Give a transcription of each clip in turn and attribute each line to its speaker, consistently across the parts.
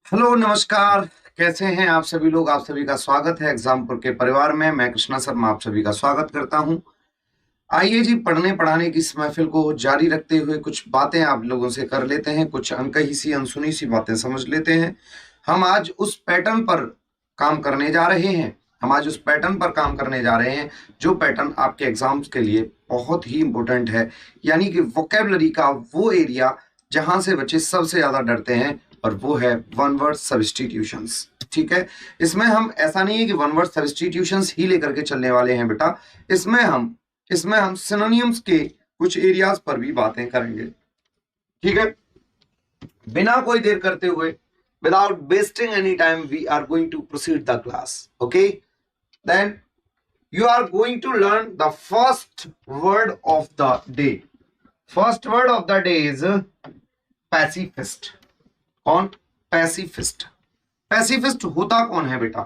Speaker 1: Hello नमस्कार। कैसे हैं आप सभी लोग। आप सभी का स्वागत है एग्जामपुर के परिवार में। मैं कृष्णा शर्मा आप सभी का स्वागत करता हूं। आइए जी, पढ़ने पढ़ाने की इस महफिल को जारी रखते हुए कुछ बातें आप लोगों से कर लेते हैं, कुछ अनकही सी अनसुनी सी बातें समझ लेते हैं। हम आज उस पैटर्न पर काम करने जा रहे हैं। हम आज उस पैटर्न पर काम करने जा रहे हैं जो पैटर्न आपके एग्जाम्स के लिए बहुत ही इंपॉर्टेंट है, यानी कि वोकेबलरी का वो एरिया जहां से बच्चे सबसे ज्यादा डरते हैं, और वो है वन वर्ड सब्स्टिट्यूशंस। ठीक है, इसमें हम ऐसा नहीं है कि वन वर्ड सब्स्टिट्यूशंस ही लेकर के चलने वाले हैं बेटा। इसमें हम सिनोनिम्स के कुछ एरियाज पर भी बातें करेंगे। ठीक है, बिना कोई देर करते हुए, without wasting any time, we are going to proceed the class. Okay, then you are going to learn the first word of the day. First word of the day is pacifist. कौन? Pacifist. Pacifist होता कौन है बेटा?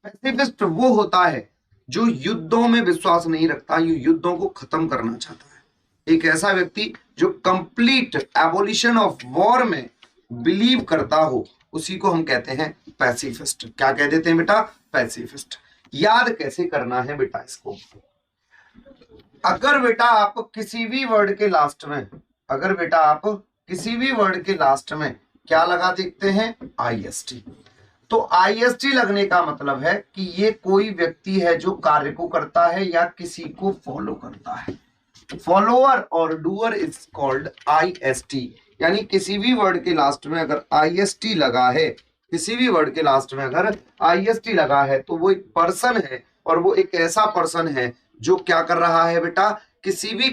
Speaker 1: Pacifist वो होता है जो युद्धों में विश्वास नहीं रखता, युद्धों को खत्म करना चाहता है। एक ऐसा व्यक्ति जो कंप्लीट एबोलिशन ऑफ वॉर में बिलीव करता हो, उसी को हम कहते हैं पैसिफिस्ट। क्या कह देते हैं बेटा? पैसिफिस्ट। याद कैसे करना है बेटा इसको? अगर बेटा आप किसी भी वर्ड के लास्ट में, अगर बेटा आप किसी भी वर्ड के लास्ट में क्या लगा देखते हैं? आईएसटी। तो आईएसटी लगने का मतलब है कि ये कोई व्यक्ति है जो कार्य को करता है या किसी को फॉलो करता है। फॉलोअर और डूअर इज कॉल्ड आईएसटी। यानी किसी भी वर्ड के लास्ट में अगर आईएसटी लगा है, किसी भी वर्ड के लास्ट में अगर आईएसटी लगा है, तो वो एक पर्सन है, और वो एक ऐसा पर्सन है जो क्या कर रहा है बेटा? किसी भी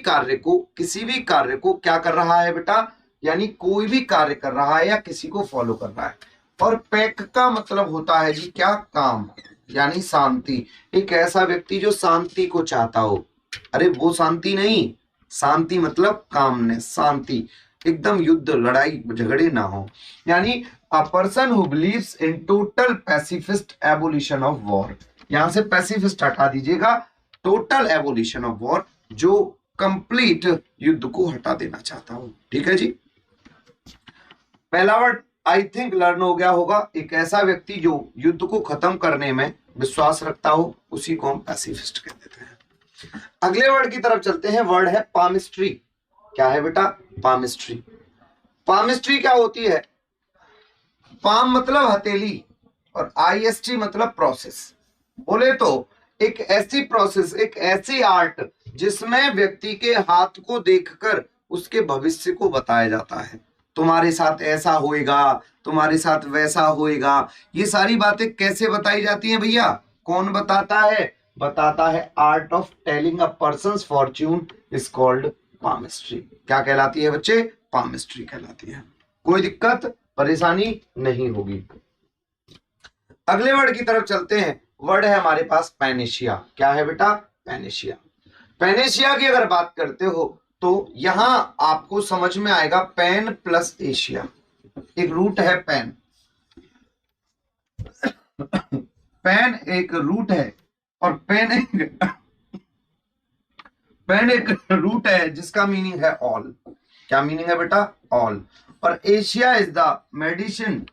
Speaker 1: कार्य को क्या कर रहा है बेटा? यानी कोई भी कार्य कर रहा है या किसी को फॉलो कर रहा है। और पैक का मतलब होता है जी क्या? काम, यानी शांति। एक ऐसा व्यक्ति जो शांति को चाहता हो। अरे वो शांति नहीं, शांति मतलब कामनेस, शांति, एकदम युद्ध लड़ाई झगड़े ना हो। यानी अ person who believes in total pacifist abolition of war. यहां से पैसिफिस्ट हटा दीजिएगा, टोटल एबोलिशन ऑफ वॉर, जो कंप्लीट युद्ध को हटा देना चाहता हूं। ठीक है जी, पहला वर्ड आई थिंक लर्न हो गया होगा। एक ऐसा व्यक्ति जो युद्ध को खत्म करने में विश्वास रखता हो, उसी को हम पैसिफिस्ट कह देते हैं। अगले वर्ड की तरफ चलते हैं। वर्ड है पामिस्ट्री। क्या है बेटा? पामिस्ट्री। पामिस्ट्री क्या होती है? पाम मतलब हथेली और आईएसटी मतलब प्रोसेस। बोले तो एक ऐसी प्रोसेस, एक ऐसी आर्ट जिसमें व्यक्ति के हाथ को देखकर उसके भविष्य को बताया जाता है। तुम्हारे साथ ऐसा होएगा, तुम्हारे साथ वैसा होएगा। ये सारी बातें कैसे बताई जाती हैं भैया? कौन बताता है? बताता है art of telling a persons Fortune is called palmistry. क्या कहलाती है बच्चे? पामिस्ट्री कहलाती है। कोई दिक्कत परेशानी नहीं होगी। अगले वर्ड की तरफ चलते हैं। वर्ड है हमारे पास पैनेशिया। क्या है बेटा? पैनेशिया। पैनेशिया की अगर बात करते हो तो यहां आपको समझ में आएगा पैन प्लस एशिया। एक रूट है पैन, पैन एक रूट है, और पैन एक रूट है जिसका मीनिंग है ऑल। क्या मीनिंग है बेटा? ऑल। और Asia is the medicine,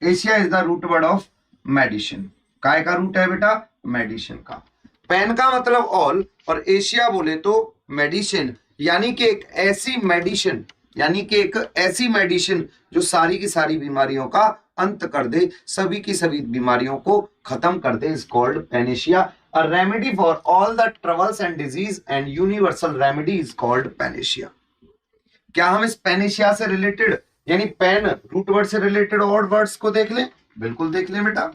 Speaker 1: Asia is the root word of medicine. काय का रूट है बेटा? मेडिसिन का। पैन का मतलब ऑल और एशिया बोले तो मेडिसिन, यानी कि एक ऐसी मेडिसिन, यानी कि एक ऐसी मेडिसिन जो सारी की सारी बीमारियों का अंत कर दे, सभी की सभी बीमारियों को खत्म कर दे, is called panacea. A remedy for all the troubles and disease and universal remedy is called panacea. क्या हम इस पैनेशिया से रिलेटेड, यानी पैन रूट वर्ड से रिलेटेड और वर्ड्स को देख लें? बिल्कुल देख लें बेटा।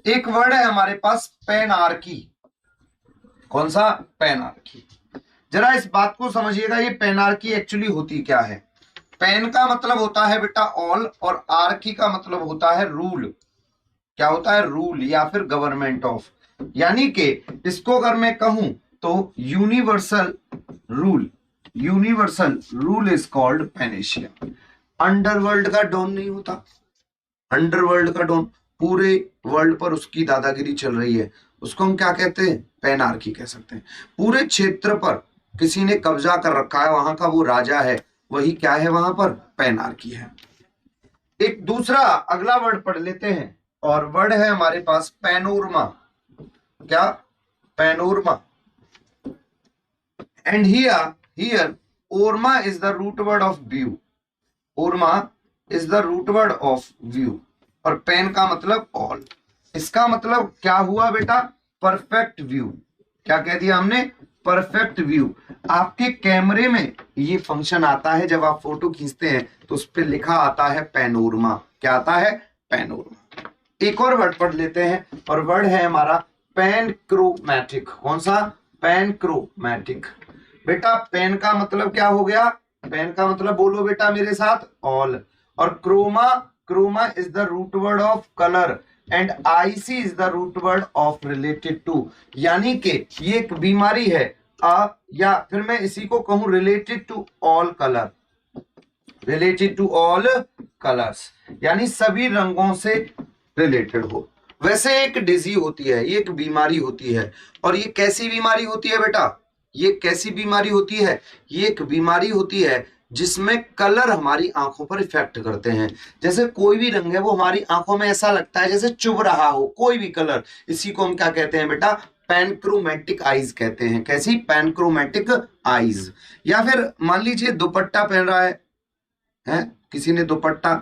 Speaker 1: एक वर्ड है हमारे पास पेनार्की। कौन सा? पेनार्की। जरा इस बात को समझिएगा, ये पेनार्की एक्चुअली होती क्या है? पेन का मतलब होता है बेटा ऑल, और आर्की का मतलब होता है रूल। क्या होता है? रूल या फिर गवर्नमेंट ऑफ। यानी कि इसको अगर मैं कहूं तो universal rule, universal rule is called Panacea. Underworld का डॉन नहीं होता? अंडरवर्ल्ड का डॉन, पूरे वर्ल्ड पर उसकी दादागिरी चल रही है, उसको हम क्या कहते हैं? पेनार्की कह सकते हैं। पूरे क्षेत्र पर किसी ने कब्जा कर रखा है, वहां का वो राजा है, वही क्या है? वहां पर पेनार्की है। एक दूसरा अगला वर्ड पढ़ लेते हैं, और वर्ड है हमारे पास पैनोरमा। क्या? Panorama. And here orama is the root word of view. Orama is the root word of view, और पेन का मतलब ऑल। इसका मतलब क्या हुआ बेटा? Perfect view. क्या कह दिया हमने? Perfect view. आपके कैमरे में ये फंक्शन आता है, जब आप फोटो खींचते हैं तो उस पर लिखा आता है पैनोरमा। क्या आता है? पैनोरमा। एक और वर्ड पढ़ लेते हैं, और वर्ड है हमारा पैनक्रोमैटिक। कौन सा? पैनक्रोमैटिक। बेटा पेन का मतलब क्या हो गया? पेन का मतलब बोलो बेटा मेरे साथ, ऑल। और chroma, chroma is the root word of colour, and ic is the root word of related to. यानी कि ये एक बीमारी है, या फिर मैं इसी को कहूं related to all colour, related to all colours, यानी सभी रंगों से रिलेटेड हो। वैसे एक डिजीज होती है, ये एक बीमारी होती है। और ये कैसी बीमारी होती है बेटा? ये कैसी बीमारी होती है? ये एक बीमारी होती है जिसमें कलर हमारी आंखों पर इफेक्ट करते हैं। जैसे कोई भी रंग है वो हमारी आंखों में ऐसा लगता है जैसे चुभ रहा हो, कोई भी कलर। इसी को हम क्या कहते हैं बेटा? पैनक्रोमैटिक आईज कहते हैं। कैसी? पैनक्रोमैटिक आईज। या फिर मान लीजिए दुपट्टा पहन रहा है किसी ने दुपट्टा,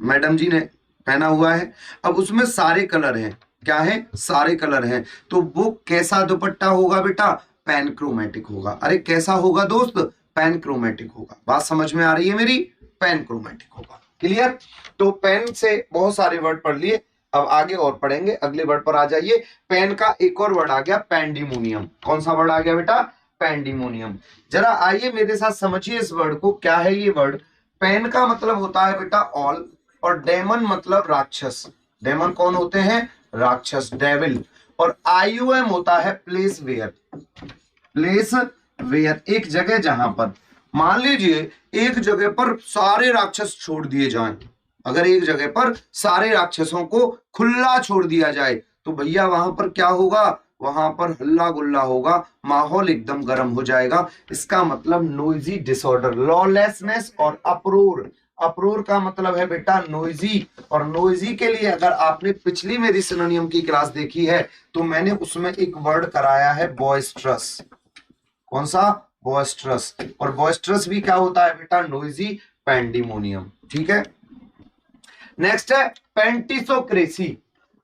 Speaker 1: मैडम जी ने पहना हुआ है, अब उसमें सारे कलर हैं। क्या है? सारे कलर हैं। तो वो कैसा दुपट्टा होगा बेटा? पैनक्रोमैटिक होगा। अरे कैसा होगा दोस्त? पैनक्रोमैटिक होगा। बात समझ में आ रही है मेरी? पैनक्रोमैटिक होगा। क्लियर? तो पेन से बहुत सारे वर्ड पढ़ लिए, अब आगे और पढ़ेंगे। अगले वर्ड पर आ जाइए। पेन का एक और वर्ड आ गया, पैंडिमोनियम। कौन सा वर्ड आ गया बेटा? पैंडिमोनियम। जरा आइए मेरे साथ समझिए इस वर्ड को। क्या है ये वर्ड? पेन का मतलब होता है बेटा ऑल, और डेमन मतलब राक्षस। डेमन कौन होते हैं? राक्षस, डेविल। और आईयूएम होता है प्लेस वेयर। प्लेस वेयर, एक जगह जहां पर, मान लीजिए एक जगह पर सारे राक्षस छोड़ दिए जाएं। अगर एक जगह पर सारे राक्षसों को खुला छोड़ दिया जाए तो भैया वहां पर क्या होगा? वहां पर हल्ला गुल्ला होगा, माहौल एकदम गर्म हो जाएगा। इसका मतलब नोइजी डिसऑर्डर, लॉलेसनेस और अप्रोर। अप्रोर का मतलब है बेटा नोइजी, और नोइजी के लिए अगर आपने पिछली मेरी सिनोनियम की क्लास देखी है तो मैंने उसमें एक वर्ड कराया है बॉयस्ट्रस। कौन सा? बॉयस्ट्रस। और बॉयस्ट्रस भी क्या होता है बेटा? Noisy, pandemonium. ठीक है। नेक्स्ट है पेंटिसोक्रेसी।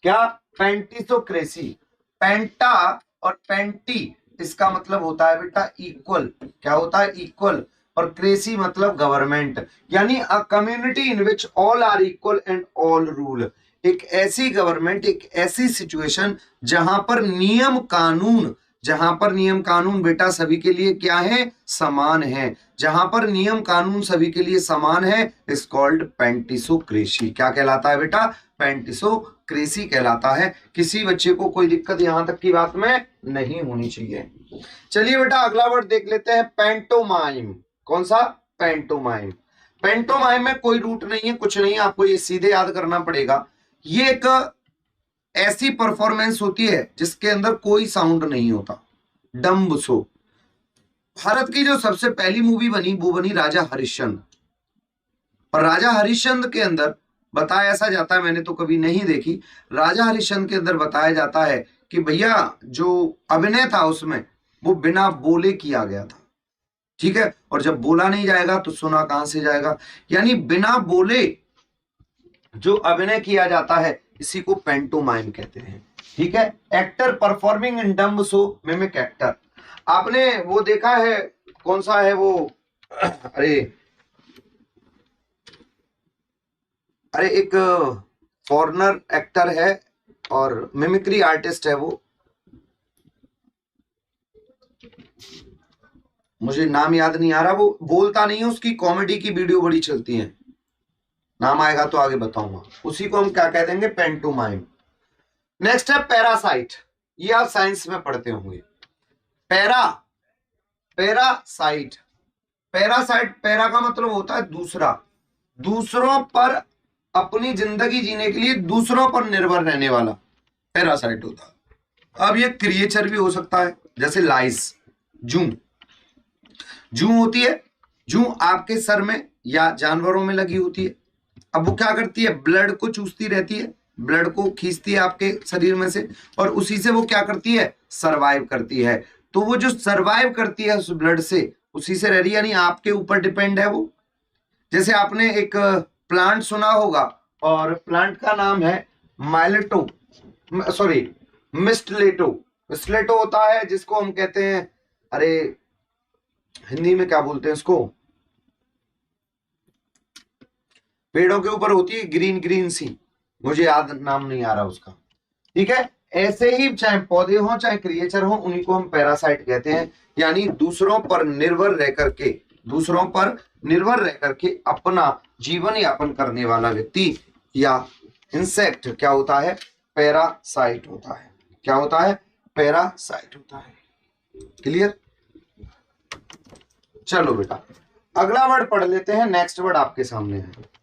Speaker 1: क्या? पेंटिसोक्रेसी। पेंटा और पेंटी, इसका मतलब होता है बेटा इक्वल। क्या होता है? इक्वल। और क्रेसी मतलब गवर्नमेंट, यानी a community in which all are equal and all rule. एक ऐसी गवर्नमेंट, एक ऐसी सिचुएशन जहां पर नियम कानून, जहां पर नियम कानून बेटा सभी के लिए क्या है? समान है। जहां पर नियम कानून सभी के लिए समान है, इज कॉल्ड पेंटिसोक्रेसी। क्या कहलाता है बेटा? पेंटिसोक्रेसी कहलाता है। किसी बच्चे को कोई दिक्कत यहां तक की बात में नहीं होनी चाहिए। चलिए बेटा अगला वर्ड देख लेते हैं, पेंटोमाइम। कौन सा? पेंटोमाइम। पेंटोमाइम में कोई रूट नहीं है, कुछ नहीं है, आपको ये सीधे याद करना पड़ेगा। ये एक ऐसी परफॉर्मेंस होती है जिसके अंदर कोई साउंड नहीं होता, डम्ब शो। भारत की जो सबसे पहली मूवी बनी वो बनी राजा हरिश्चंद्र। और राजा हरिश्चंद्र के अंदर बताया ऐसा जाता है, मैंने तो कभी नहीं देखी, राजा हरिश्चंद्र के अंदर बताया जाता है कि भैया जो अभिनय था उसमें वो बिना बोले किया गया था। ठीक है। और जब बोला नहीं जाएगा तो सुना कहां से जाएगा? यानी बिना बोले जो अभिनय किया जाता है इसी को पेंटोमाइम कहते हैं। ठीक है। Actor performing in dumb show mimic actor. आपने वो देखा है, कौन सा है वो? अरे एक फॉरेनर एक्टर है और मिमिक्री आर्टिस्ट है वो, मुझे नाम याद नहीं आ रहा, वो बोलता नहीं है, उसकी कॉमेडी की वीडियो बड़ी चलती है, नाम आएगा तो आगे बताऊंगा। उसी को हम क्या कह देंगे? पेंटोमाइम। नेक्स्ट है पैरासाइट। ये आप साइंस में पढ़ते होंगे। पैरासाइट। पैरासाइट, पैरा का मतलब होता है दूसरा, दूसरों पर अपनी जिंदगी जीने के लिए दूसरों पर निर्भर रहने वाला पैरासाइट होता है। अब ये क्रिएचर भी हो सकता है, जैसे लाइस, जूं। जूं होती है, जूं आपके सर में या जानवरों में लगी होती है। अब वो क्या करती है, ब्लड को चूसती रहती है, ब्लड को खींचती है आपके शरीर में से, और उसी से वो क्या करती है, सरवाइव करती है। तो वो जो सरवाइव करती है उस ब्लड से, उसी से रह रही है, यानी आपके ऊपर डिपेंड है वो। जैसे आपने एक प्लांट सुना होगा, और प्लांट का नाम है माइलेटो, सॉरी मिस्टलेटो। मिस्टलेटो होता है जिसको हम कहते हैं, अरे हिंदी में क्या बोलते हैं इसको, पेड़ों के ऊपर होती है ग्रीन ग्रीन सी, मुझे याद नाम नहीं आ रहा उसका, ठीक है। ऐसे ही चाहे पौधे हो चाहे क्रिएचर हो, उन्हीं को हम पैरासाइट कहते हैं, यानी दूसरों पर निर्भर रह करके, दूसरों पर निर्भर रह करके अपना जीवन यापन करने वाला व्यक्ति या इंसेक्ट क्या होता है, पैरासाइट होता है। क्या होता है, पैरासाइट होता है। क्लियर। चलो बेटा अगला वर्ड पढ़ लेते हैं, नेक्स्ट वर्ड आपके सामने है।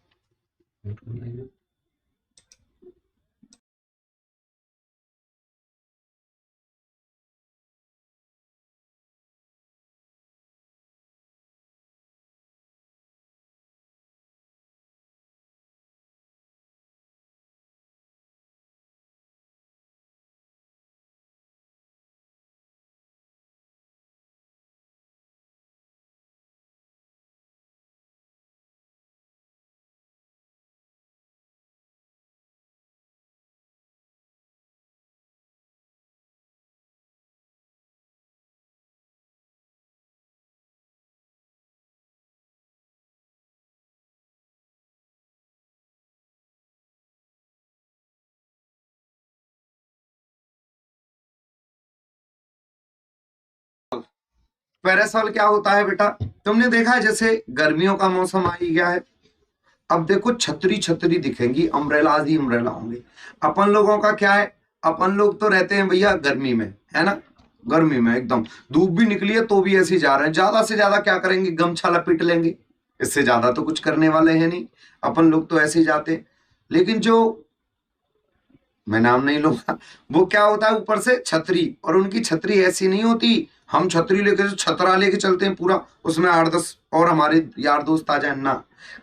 Speaker 1: पैरासॉल क्या होता है बेटा, तुमने देखा है जैसे गर्मियों का मौसम आ ही गया है, अब देखो छतरी छतरी दिखेंगी, अम्ब्रेलाज ही अम्ब्रेला होंगे। अपन लोगों का क्या है, अपन लोग तो रहते हैं भैया गर्मी में, है ना, गर्मी में एकदम धूप भी निकली है तो भी ऐसे ही जा रहे हैं, ज्यादा से ज्यादा क्या करेंगे, गमछा लपेट लेंगे, इससे ज्यादा तो कुछ करने वाले हैं नहीं, अपन लोग तो ऐसे ही जाते हैं। लेकिन जो, मैं नाम नहीं लूंगा, वो क्या होता है ऊपर से छतरी, और उनकी छतरी ऐसी नहीं होती, हम छतरी लेके छतरा लेके चलते हैं पूरा, उसमें 8-10 और हमारे यार दोस्त आ जाए ना।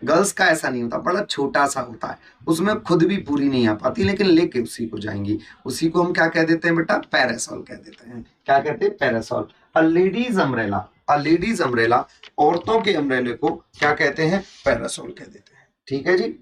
Speaker 1: गर्ल्स का ऐसा नहीं होता, बड़ा छोटा सा होता है, उसमें खुद भी पूरी नहीं आ पाती, लेकिन लेके उसी को जाएंगी। उसी को हम क्या कह देते हैं बेटा, पैरासॉल कह देते हैं। क्या कहते हैं, पैरासॉल। अ लेडीज अम्ब्रेला, अ लेडीज अम्ब्रेला, औरतों के अम्ब्रेले को क्या कहते हैं, पैरासॉल कह देते हैं। ठीक है जी।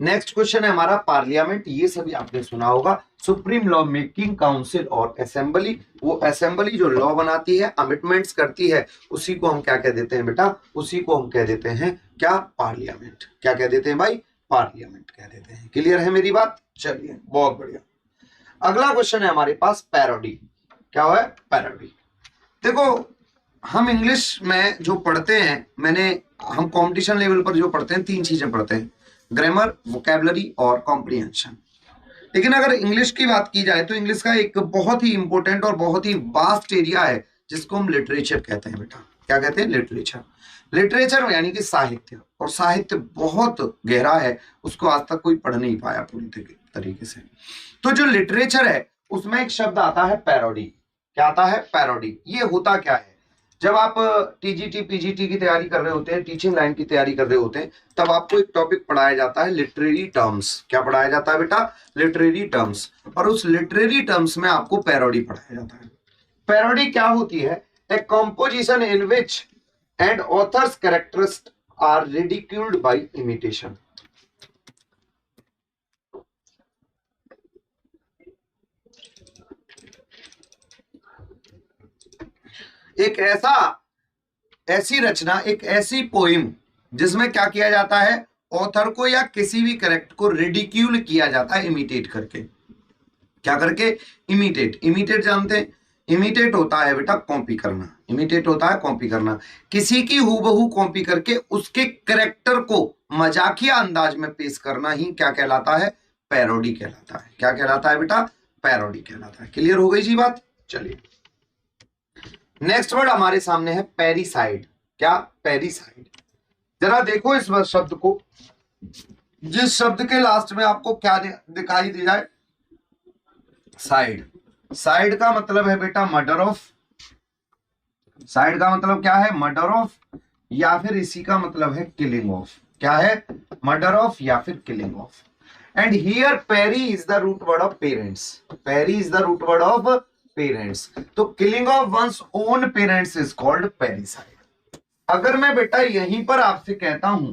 Speaker 1: नेक्स्ट क्वेश्चन है हमारा पार्लियामेंट, ये सभी आपने सुना होगा, सुप्रीम लॉ मेकिंग काउंसिल और असेंबली। वो असेंबली जो लॉ बनाती है, अमेंडमेंट्स करती है, उसी को हम क्या कह देते हैं बेटा, उसी को हम कह देते हैं क्या, पार्लियामेंट। क्या कह देते हैं भाई, पार्लियामेंट कह देते हैं। क्लियर है मेरी बात, चलिए बहुत बढ़िया। अगला क्वेश्चन है हमारे पास पैरोडी। क्या है, पैरोडी। देखो हम इंग्लिश में जो पढ़ते हैं, हम कंपटीशन लेवल पर जो पढ़ते हैं, 3 चीजें पढ़ते हैं, ग्रामर, वोकैबुलरी और कॉम्प्रिहेंशन। लेकिन अगर इंग्लिश की बात की जाए तो इंग्लिश का एक बहुत ही इंपॉर्टेंट और बहुत ही वास्ट एरिया है जिसको हम लिटरेचर कहते हैं बेटा। क्या कहते हैं, लिटरेचर। लिटरेचर यानी कि साहित्य, और साहित्य बहुत गहरा है, उसको आज तक कोई पढ़ नहीं पाया पूरी तरीके से। तो जो लिटरेचर है उसमें एक शब्द आता है पैरोडी। क्या आता है, पैरोडी। ये होता क्या है, जब आप टीजीटी पीजीटी की तैयारी कर रहे होते हैं, टीचिंग लाइन की तैयारी कर रहे होते हैं, तब आपको एक टॉपिक पढ़ाया जाता है लिटरेरी टर्म्स। क्या पढ़ाया जाता है बेटा, लिटरेरी टर्म्स। और उस लिटरेरी टर्म्स में आपको पैरोडी पढ़ाया जाता है। पैरोडी क्या होती है, a composition in which and authors characters are ridiculed by imitation. एक ऐसी रचना, एक ऐसी पोइम जिसमें क्या किया जाता है, ऑथर को या किसी भी कैरेक्टर को रिडिक्यूल किया जाता है इमिटेट करके। क्या करके, इमिटेट। इमिटेट जानते हैं, इमिटेट होता है बेटा कॉपी करना। इमिटेट होता है कॉपी करना, किसी की हूबहू कॉपी करके उसके कैरेक्टर को मजाकिया अंदाज में पेश करना ही क्या कहलाता है, पैरोडी कहलाता है। क्या कहलाता है बेटा, पैरोडी कहलाता है। क्लियर हो गई जी बात, चलिए नेक्स्ट वर्ड हमारे सामने है पेरिसाइड। क्या, पेरिसाइड। जरा देखो इस शब्द को, जिस शब्द के लास्ट में आपको क्या दिखाई दे जाए, साइड। साइड का मतलब है बेटा मर्डर ऑफ। साइड का मतलब क्या है, मर्डर ऑफ, या फिर इसी का मतलब है किलिंग ऑफ। क्या है? मर्डर ऑफ या फिर killing of. And here peri is the root word of parents, peri is the root word of parents. तो killing of one's own parents is called parricide. अगर मैं बेटा यहीं पर आपसे कहता हूं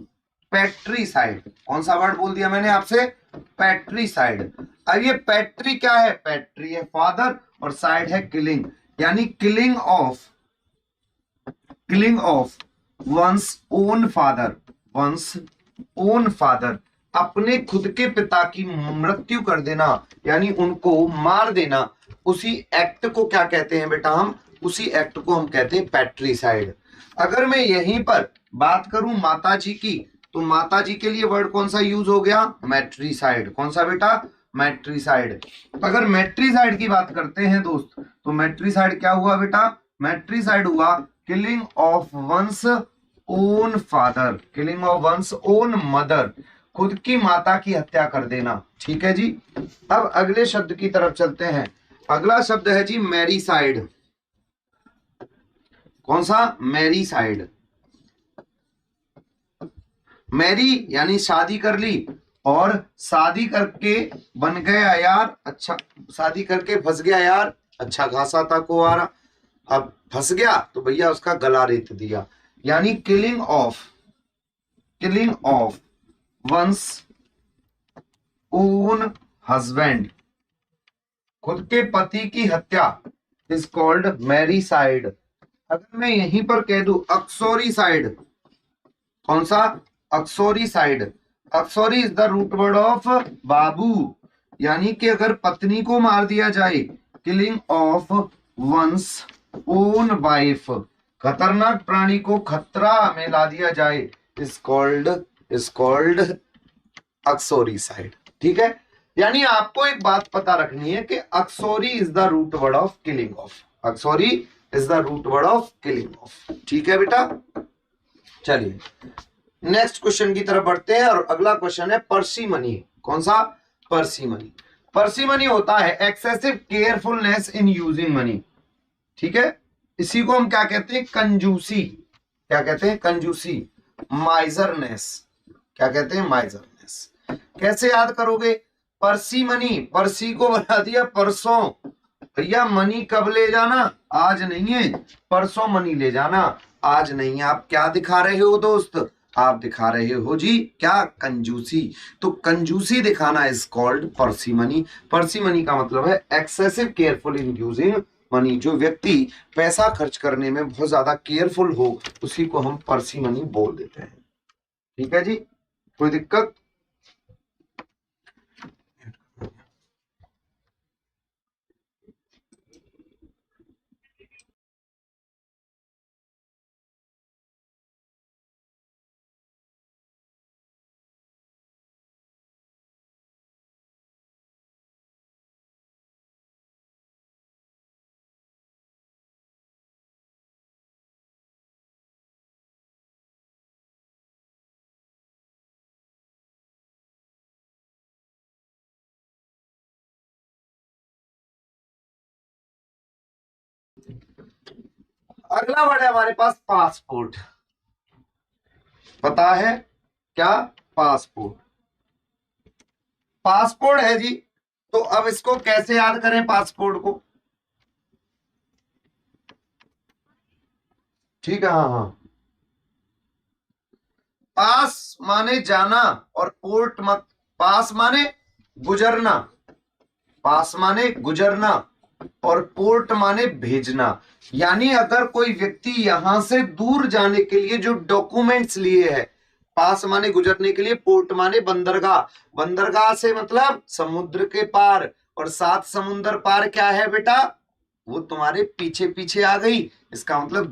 Speaker 1: पैट्रीसाइड, कौन सा वर्ड बोल दिया मैंने आपसे? पैट्रीसाइड। अब ये पैट्री क्या है? पैट्री है फादर और साइड है किलिंग, यानी killing of one's own father, once own father, अपने खुद के पिता की मृत्यु कर देना, यानी उनको मार देना, उसी एक्ट को क्या कहते हैं बेटा? हम उसी एक्ट को हम कहते हैं पैट्रीसाइड। अगर मैं यहीं पर बात करूं माता जी की, तो माता जी के लिए वर्ड कौन सा यूज हो गया? मैट्रीसाइड। कौन सा बेटा? मैट्रीसाइड। अगर मैट्रीसाइड की बात करते हैं दोस्त, तो मैट्रीसाइड क्या हुआ बेटा? मैट्रीसाइड हुआ killing of one's own father, killing of one's own mother, खुद की माता की हत्या कर देना। ठीक है जी। अब अगले शब्द की तरफ चलते हैं। अगला शब्द है जी मैरीसाइड। कौन सा? मैरीसाइड। मैरी यानी शादी कर ली, और शादी करके बन गया यार, अच्छा शादी करके फंस गया यार, अच्छा खासा था कुंवारा, अब फंस गया तो भैया उसका गला रेत दिया, यानी killing of one's own husband, खुद के पति की हत्या इज कॉल्ड मैरीसाइड। अगर मैं यहीं पर कह दूं अक्सोरीसाइड, कौन सा? Uxoricide. Uxori is the root word of बाबू, यानी कि अगर पत्नी को मार दिया जाए, killing of one's own wife, खतरनाक प्राणी को खतरा में ला दिया जाए, इज कॉल्ड अक्सोरीसाइड। ठीक है, यानी आपको एक बात पता रखनी है कि uxori is the root word of killing of, uxori is the root word of killing of. ठीक है बेटा, चलिए नेक्स्ट क्वेश्चन की तरफ बढ़ते हैं, और अगला क्वेश्चन है पर्सीमनी। कौन सा? पर्सीमनी। पर्सीमनी होता है excessive carefulness in using money. ठीक है, इसी को हम क्या कहते हैं? कंजूसी। क्या कहते हैं? कंजूसी। माइजरनेस। क्या कहते हैं? माइजरनेस। कैसे याद करोगे? पर्सीमनी, पर्सी को बना दिया परसों, भैया मनी कब ले जाना? आज नहीं है, परसों मनी ले जाना, आज नहीं है। आप क्या दिखा रहे हो दोस्त? आप दिखा रहे हो जी क्या? कंजूसी। तो कंजूसी दिखाना इज कॉल्ड पर्सीमनी। पर्सीमनी का मतलब है excessive careful in using money, जो व्यक्ति पैसा खर्च करने में बहुत ज्यादा केयरफुल हो, उसी को हम पर्सीमनी बोल देते हैं। ठीक है जी, कोई दिक्कत? अगला वर्ड है हमारे पास पासपोर्ट। पता है क्या? पासपोर्ट। पासपोर्ट है जी, तो अब इसको कैसे याद करें पासपोर्ट को? ठीक है, हाँ हाँ। पास माने जाना, और पोर्ट मत, पास माने गुजरना, पास माने गुजरना, और पोर्ट माने भेजना। यानी अगर कोई व्यक्ति यहां से दूर जाने के लिए जो डॉक्यूमेंट्स लिए है, पास माने गुजरने के लिए, पोर्ट माने बंदरगाह, बंदरगाह से मतलब समुद्र के पार, और सात समुद्र पार क्या है बेटा? वो तुम्हारे पीछे पीछे आ गई। इसका मतलब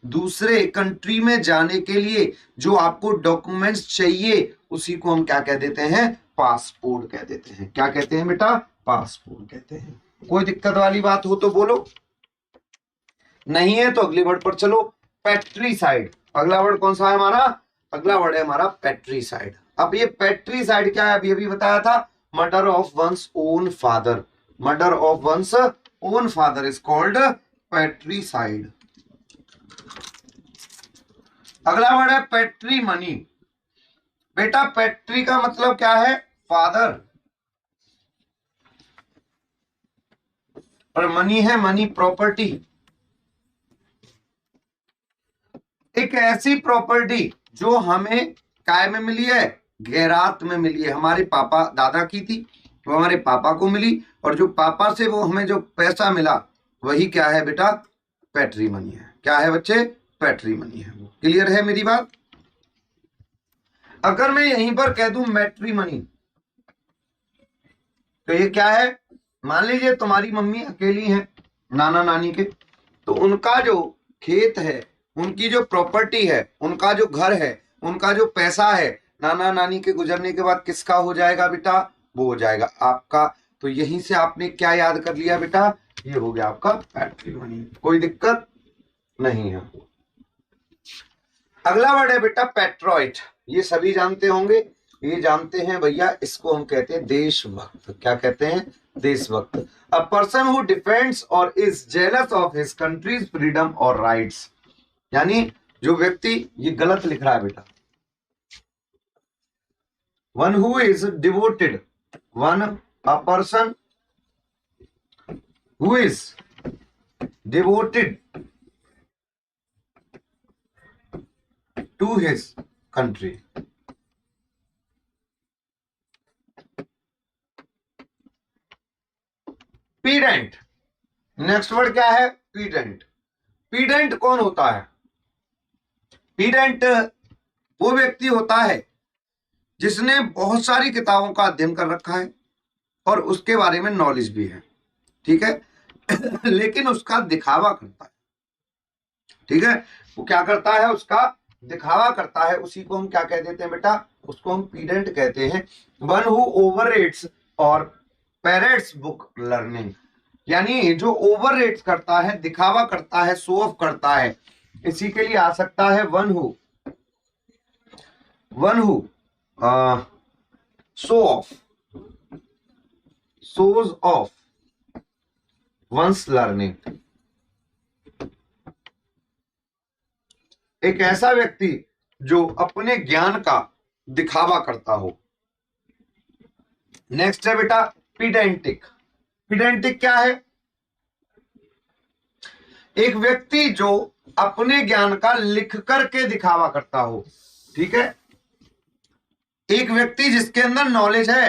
Speaker 1: दूसरे कंट्री में जाने के लिए जो आपको डॉक्यूमेंट्स चाहिए, उसी को हम क्या कह देते हैं? पासपोर्ट कह देते हैं। क्या कहते हैं बेटा? पासपोर्ट कहते हैं। कोई दिक्कत वाली बात हो तो बोलो, नहीं है तो अगले वर्ड पर चलो। पेट्रीसाइड। अगला वर्ड कौन सा है हमारा? अगला वर्ड है हमारा पेट्रीसाइड। अब ये पेट्रीसाइड क्या है? अभी बताया था, murder of one's own father, murder of one's own father is called patricide. अगला वर्ड है पेट्रीमनी। बेटा पैट्री का मतलब क्या है? फादर, और मनी है मनी, प्रॉपर्टी। एक ऐसी प्रॉपर्टी जो हमें काय में मिली है? गैरात में मिली है। हमारे पापा दादा की थी, वो हमारे पापा को मिली, और जो पापा से वो हमें जो पैसा मिला वही क्या है बेटा? पैट्रीमनी है। क्या है बच्चे? पैट्रीमनी है। क्लियर है मेरी बात? अगर मैं यहीं पर कह दूं मैट्रीमनी, तो ये क्या है? मान लीजिए तुम्हारी मम्मी अकेली है नाना नानी के, तो उनका जो खेत है, उनकी जो प्रॉपर्टी है, उनका जो घर है, उनका जो पैसा है, नाना नानी के गुजरने के बाद किसका हो जाएगा बेटा? वो हो जाएगा आपका। तो यहीं से आपने क्या याद कर लिया बेटा? ये हो गया आपका पैट्रीमनी। कोई दिक्कत नहीं है। अगला वर्ड है बेटा पेट्रोइट। ये सभी जानते होंगे, ये जानते हैं भैया, इसको हम कहते हैं देशभक्त। क्या कहते हैं? देशभक्त। अ पर्सन हु डिफेंड्स और is jealous of his country's freedom और राइट्स। यानी जो व्यक्ति, ये गलत लिख रहा है बेटा, one who is devoted, one a person who is devoted to his country. Pedant. Next word क्या है? पीडेंट। पीडेंट कौन होता है? पीडेंट वो व्यक्ति होता है जिसने बहुत सारी किताबों का अध्ययन कर रखा है और उसके बारे में नॉलेज भी है, ठीक है लेकिन उसका दिखावा करता है, ठीक है। वो क्या करता है? उसका दिखावा करता है। उसी को हम क्या कह देते हैं बेटा? उसको हम पीडेंट कहते हैं। वन हु ओवररेट्स और पैरेट्स बुक लर्निंग। यानी जो ओवररेट्स करता है, दिखावा करता है, शो ऑफ करता है। इसी के लिए आ सकता है one who show off, shows off one's learning. एक ऐसा व्यक्ति जो अपने ज्ञान का दिखावा करता हो। नेक्स्ट है बेटा पीडेंटिक। पीडेंटिक क्या है? एक व्यक्ति जो अपने ज्ञान का लिख करके दिखावा करता हो, ठीक है। एक व्यक्ति जिसके अंदर नॉलेज है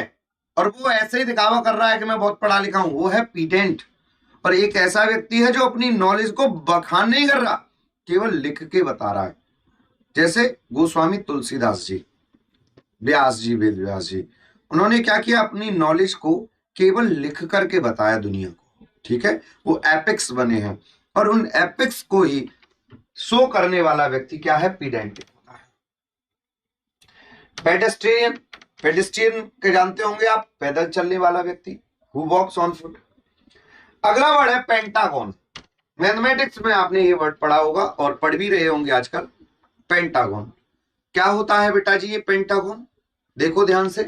Speaker 1: और वो ऐसे ही दिखावा कर रहा है कि मैं बहुत पढ़ा लिखा हूं, वो है पीडेंट। और एक ऐसा व्यक्ति है जो अपनी नॉलेज को बखान नहीं कर रहा, केवल लिख के बता रहा है। जैसे गोस्वामी तुलसीदास जी, व्यास जी, वेद व्यास जी, उन्होंने क्या किया? अपनी नॉलेज को केवल लिख करके बताया दुनिया को, ठीक है। वो एपिक्स बने हैं, और उन एपिक्स को ही शो करने वाला व्यक्ति क्या है? पीडेंटिक होता है। पेडेस्ट्रियन। पेडेस्ट्रियन के जानते होंगे आप, पैदल चलने वाला व्यक्ति, हु वॉक्स ऑन फुट। अगला वर्ड है पेंटागन। मैथमेटिक्स में आपने ये वर्ड पढ़ा होगा और पढ़ भी रहे होंगे आजकल। पेंटागन क्या होता है बेटा जी? ये पेंटागन देखो ध्यान से।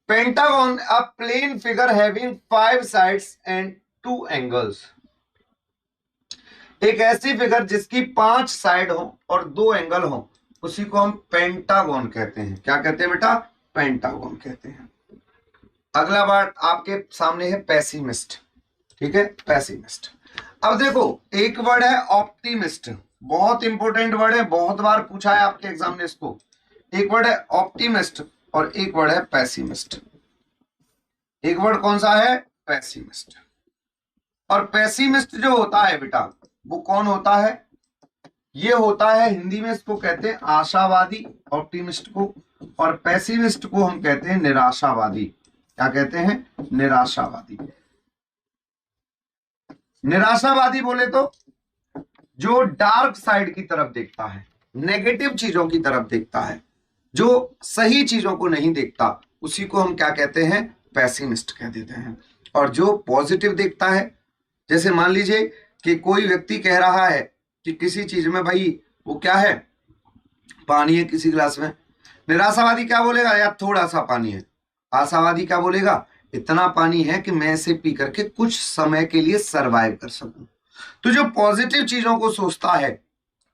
Speaker 1: Pentagon a plane figure having 5 sides and 2 angles. एक ऐसी फिगर जिसकी 5 साइड हो और 2 एंगल हो, उसी को हम पेंटागन कहते हैं। क्या कहते हैं बेटा? पेंटागन कहते हैं। अगला वर्ड आपके सामने है पेसिमिस्ट, ठीक है, पेसिमिस्ट। अब देखो एक वर्ड है ऑप्टिमिस्ट, बहुत इंपॉर्टेंट वर्ड है, बहुत बार पूछा है आपके एग्जाम ने इसको। एक वर्ड है ऑप्टिमिस्ट और एक वर्ड है पेसिमिस्ट। एक वर्ड कौन सा है? पेसिमिस्ट। और पेसिमिस्ट जो होता है बेटा, वो कौन होता है? ये होता है, हिंदी में इसको कहते हैं आशावादी, ऑप्टिमिस्ट को, और पेसिमिस्ट को हम कहते हैं निराशावादी। क्या कहते हैं? निराशावादी। निराशावादी बोले तो जो डार्क साइड की तरफ देखता है, नेगेटिव चीजों की तरफ देखता है, जो सही चीजों को नहीं देखता, उसी को हम क्या कहते हैं? पेसिमिस्ट कह देते हैं। और जो पॉजिटिव देखता है, जैसे मान लीजिए कि कोई व्यक्ति कह रहा है कि किसी चीज में भाई वो क्या है, पानी है किसी गिलास में, निराशावादी क्या बोलेगा? यार थोड़ा सा पानी है। आशावादी क्या बोलेगा? इतना पानी है कि मैं इसे पी करके कुछ समय के लिए सरवाइव कर सकूं। तो जो पॉजिटिव चीजों को सोचता है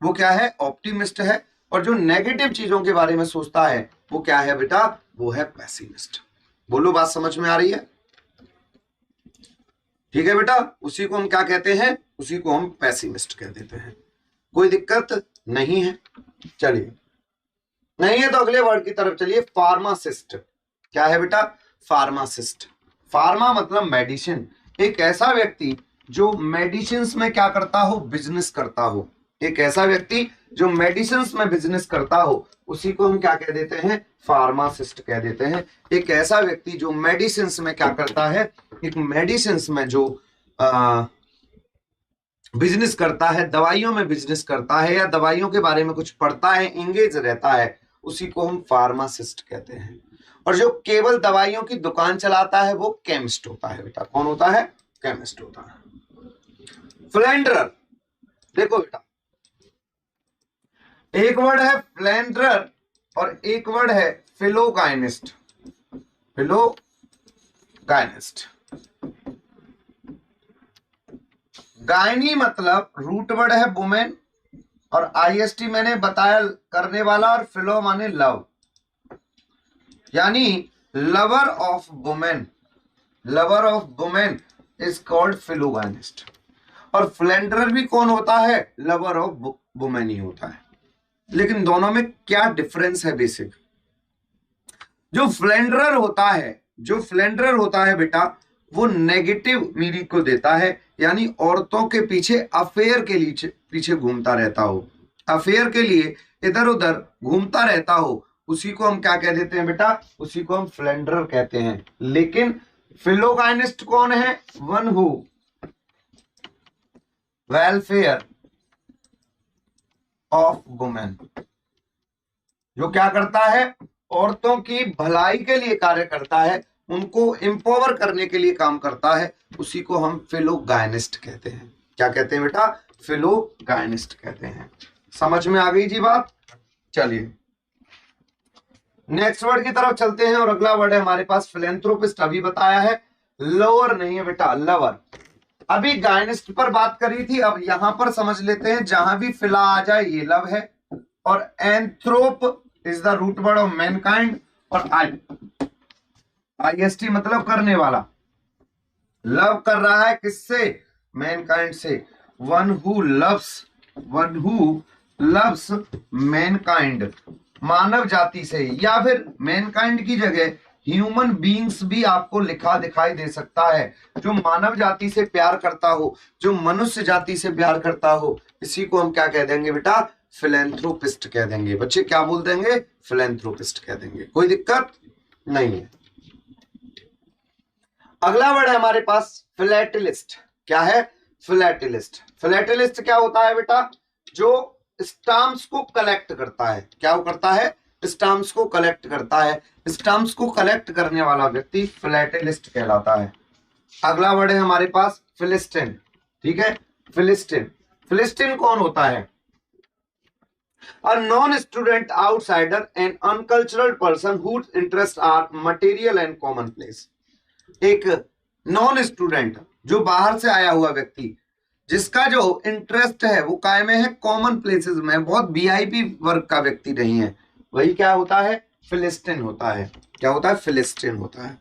Speaker 1: वो क्या है? ऑप्टिमिस्ट है। और जो नेगेटिव चीजों के बारे में सोचता है वो क्या है बेटा, वो है पेसिमिस्ट। बोलो बात समझ में आ रही है? ठीक है बेटा, उसी को हम क्या कहते हैं, उसी को हम पेसिमिस्ट कह देते हैं। कोई दिक्कत नहीं है। चलिए, नहीं है तो अगले वर्ड की तरफ चलिए, फार्मासिस्ट। क्या है बेटा, फार्मासिस्ट। फार्मा मतलब मेडिसिन, एक ऐसा व्यक्ति जो मेडिसिन में क्या करता हो, बिजनेस करता हो। एक ऐसा व्यक्ति जो मेडिसिन में बिजनेस करता हो उसी को हम क्या कह देते हैं, फार्मासिस्ट कह देते हैं। एक ऐसा व्यक्ति जो मेडिसिन में क्या करता है, एक मेडिसिन में जो बिजनेस करता है, दवाइयों में बिजनेस करता है या दवाइयों के बारे में कुछ पढ़ता है, इंगेज रहता है, उसी को हम फार्मासिस्ट कहते हैं। और जो केवल दवाइयों की दुकान चलाता है वो केमिस्ट होता है बेटा। कौन होता है, केमिस्ट होता है। फ्लेंडरर, देखो बेटा, एक वर्ड है फ्लेंडरर और एक वर्ड है फिलोगाइनिस्ट। फिलोगाइनिस्ट, गायनी मतलब रूट वर्ड है वुमेन और आईएसटी मैंने बताया करने वाला, और फिलो माने लव, यानी lover of women. Lover of women is called philogynist. और फ्लेंडरर भी कौन होता है, लवर ऑफ वुमेन ही होता है। लेकिन दोनों में क्या डिफरेंस है बेसिक। जो फ्लेंडरर होता है बेटा, वो नेगेटिव मीनिंग को देता है, यानी औरतों के पीछे अफेयर के लिए पीछे घूमता रहता हो, अफेयर के लिए इधर उधर घूमता रहता हो, उसी को हम क्या कह देते हैं बेटा, उसी को हम फ्लेंडरर कहते हैं। लेकिन फिलोगाइनिस्ट कौन है, one who welfare of women, जो क्या करता है, औरतों की भलाई के लिए कार्य करता है, उनको एम्पावर करने के लिए काम करता है, उसी को हम फिलोगाइनिस्ट कहते हैं। क्या कहते हैं बेटा, फिलोगाइनिस्ट कहते हैं। समझ में आ गई जी बात? चलिए नेक्स्ट वर्ड की तरफ चलते हैं और अगला वर्ड है हमारे पास फिलेंथ्रोपिस्ट। अभी बताया है, लोअर नहीं है बेटा, लवर। अभी गायनिस्ट पर बात करी थी, अब यहां पर समझ लेते हैं, जहां भी फिला आ जाए ये लव है, और anthrop is the root word of mankind, और आईएसटी मतलब करने वाला। लव कर रहा है किससे, मैनकाइंड से। वन हु लव्स मैनकाइंड, मानव जाति से, या फिर मैनकाइंड की जगह ह्यूमन बीइंग्स भी आपको लिखा दिखाई दे सकता है। जो मानव जाति से प्यार करता हो, जो मनुष्य जाति से प्यार करता हो, इसी को हम क्या कह देंगे बेटा, फिलेंथ्रोपिस्ट कह देंगे। बच्चे क्या बोल देंगे, फिलेंथ्रोपिस्ट कह देंगे। कोई दिक्कत नहीं है। अगला वर्ड है हमारे पास फिलेटेलिस्ट। क्या है, फिलेटेलिस्ट। फिलेटेलिस्ट क्या होता है बेटा, जो स्टाम्प्स को कलेक्ट करता है। क्या वो करता है, स्टाम्प्स को कलेक्ट करता है। स्टाम्प्स को कलेक्ट करने वाला व्यक्ति फिलेटेलिस्ट कहलाता है। अगला वर्ड है हमारे पास फिलिस्टीन। ठीक है, फिलिस्टीन। फिलिस्टीन कौन होता है, a non-student outsider and uncultured person whose interests are material and commonplace। एक नॉन स्टूडेंट, जो बाहर से आया हुआ व्यक्ति, जिसका जो इंटरेस्ट है वो काय में है, कॉमन प्लेसेस में, बहुत वीआईपी वर्ग का व्यक्ति नहीं है, वही क्या होता है, फिलिस्टीन होता है। क्या होता है, फिलिस्टीन होता है।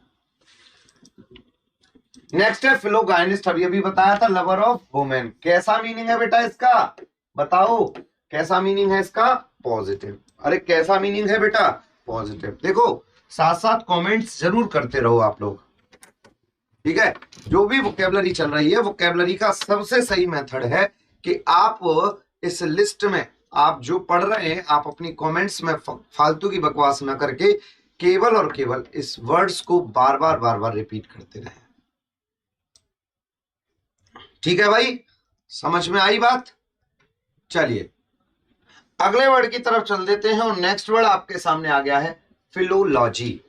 Speaker 1: नेक्स्ट है फिलोगाइनिस्ट। अभी बताया था, लवर ऑफ वुमेन। कैसा मीनिंग है बेटा इसका, बताओ कैसा मीनिंग है इसका, पॉजिटिव। अरे कैसा मीनिंग है बेटा, पॉजिटिव। देखो साथ साथ कमेंट्स जरूर करते रहो आप लोग, ठीक है। जो भी वोकैबुलरी चल रही है, वोकैबुलरी का सबसे सही मेथड है कि आप इस लिस्ट में आप जो पढ़ रहे हैं, आप अपनी कमेंट्स में फालतू की बकवास ना करके केवल और केवल इस वर्ड्स को बार बार रिपीट करते रहें। ठीक है भाई, समझ में आई बात? चलिए अगले वर्ड की तरफ चल देते हैं और नेक्स्ट वर्ड आपके सामने आ गया है, फिलोलॉजी।